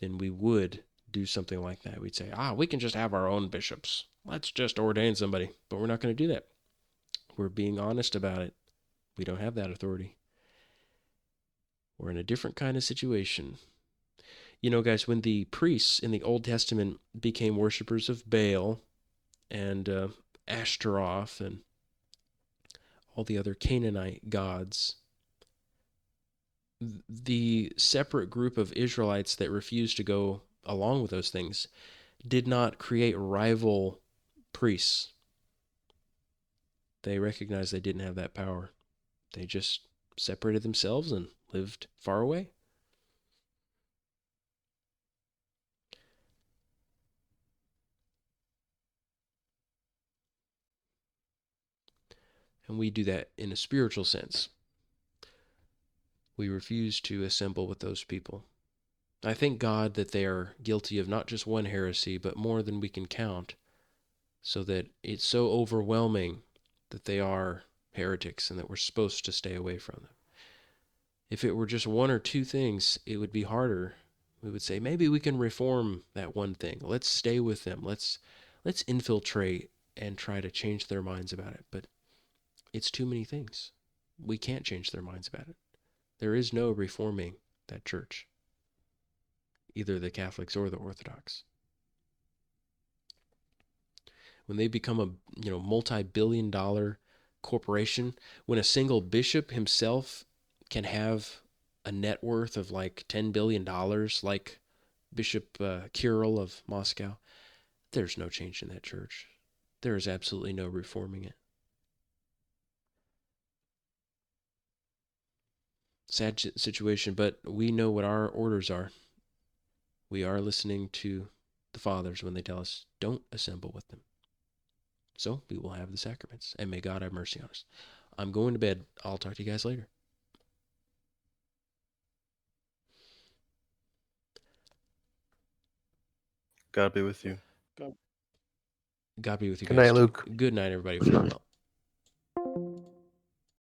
S2: then we would do something like that. We'd say, we can just have our own bishops. Let's just ordain somebody. But we're not going to do that. We're being honest about it. We don't have that authority. We're in a different kind of situation. You know, guys, when the priests in the Old Testament became worshipers of Baal and Ashtaroth and all the other Canaanite gods, the separate group of Israelites that refused to go along with those things did not create rival priests. They recognized they didn't have that power. They just separated themselves and lived far away. And we do that in a spiritual sense. We refuse to assemble with those people. I thank God that they are guilty of not just one heresy, but more than we can count, so that it's so overwhelming that they are heretics and that we're supposed to stay away from them. If it were just one or two things, it would be harder. We would say, maybe we can reform that one thing. Let's stay with them. Let's infiltrate and try to change their minds about it. But it's too many things. We can't change their minds about it. There is no reforming that church, either the Catholics or the Orthodox. When they become a multi-billion-dollar corporation, when a single bishop himself can have a net worth of like $10 billion, like Bishop Kirill of Moscow, there's no change in that church. There is absolutely no reforming it. Sad situation, but we know what our orders are. We are listening to the fathers when they tell us, don't assemble with them. So we will have the sacraments, and may God have mercy on us. I'm going to bed. I'll talk to you guys later.
S4: God be with you.
S2: God be with you
S4: Good
S2: guys
S4: night,
S2: too.
S4: Luke.
S2: Good night, everybody. Farewell.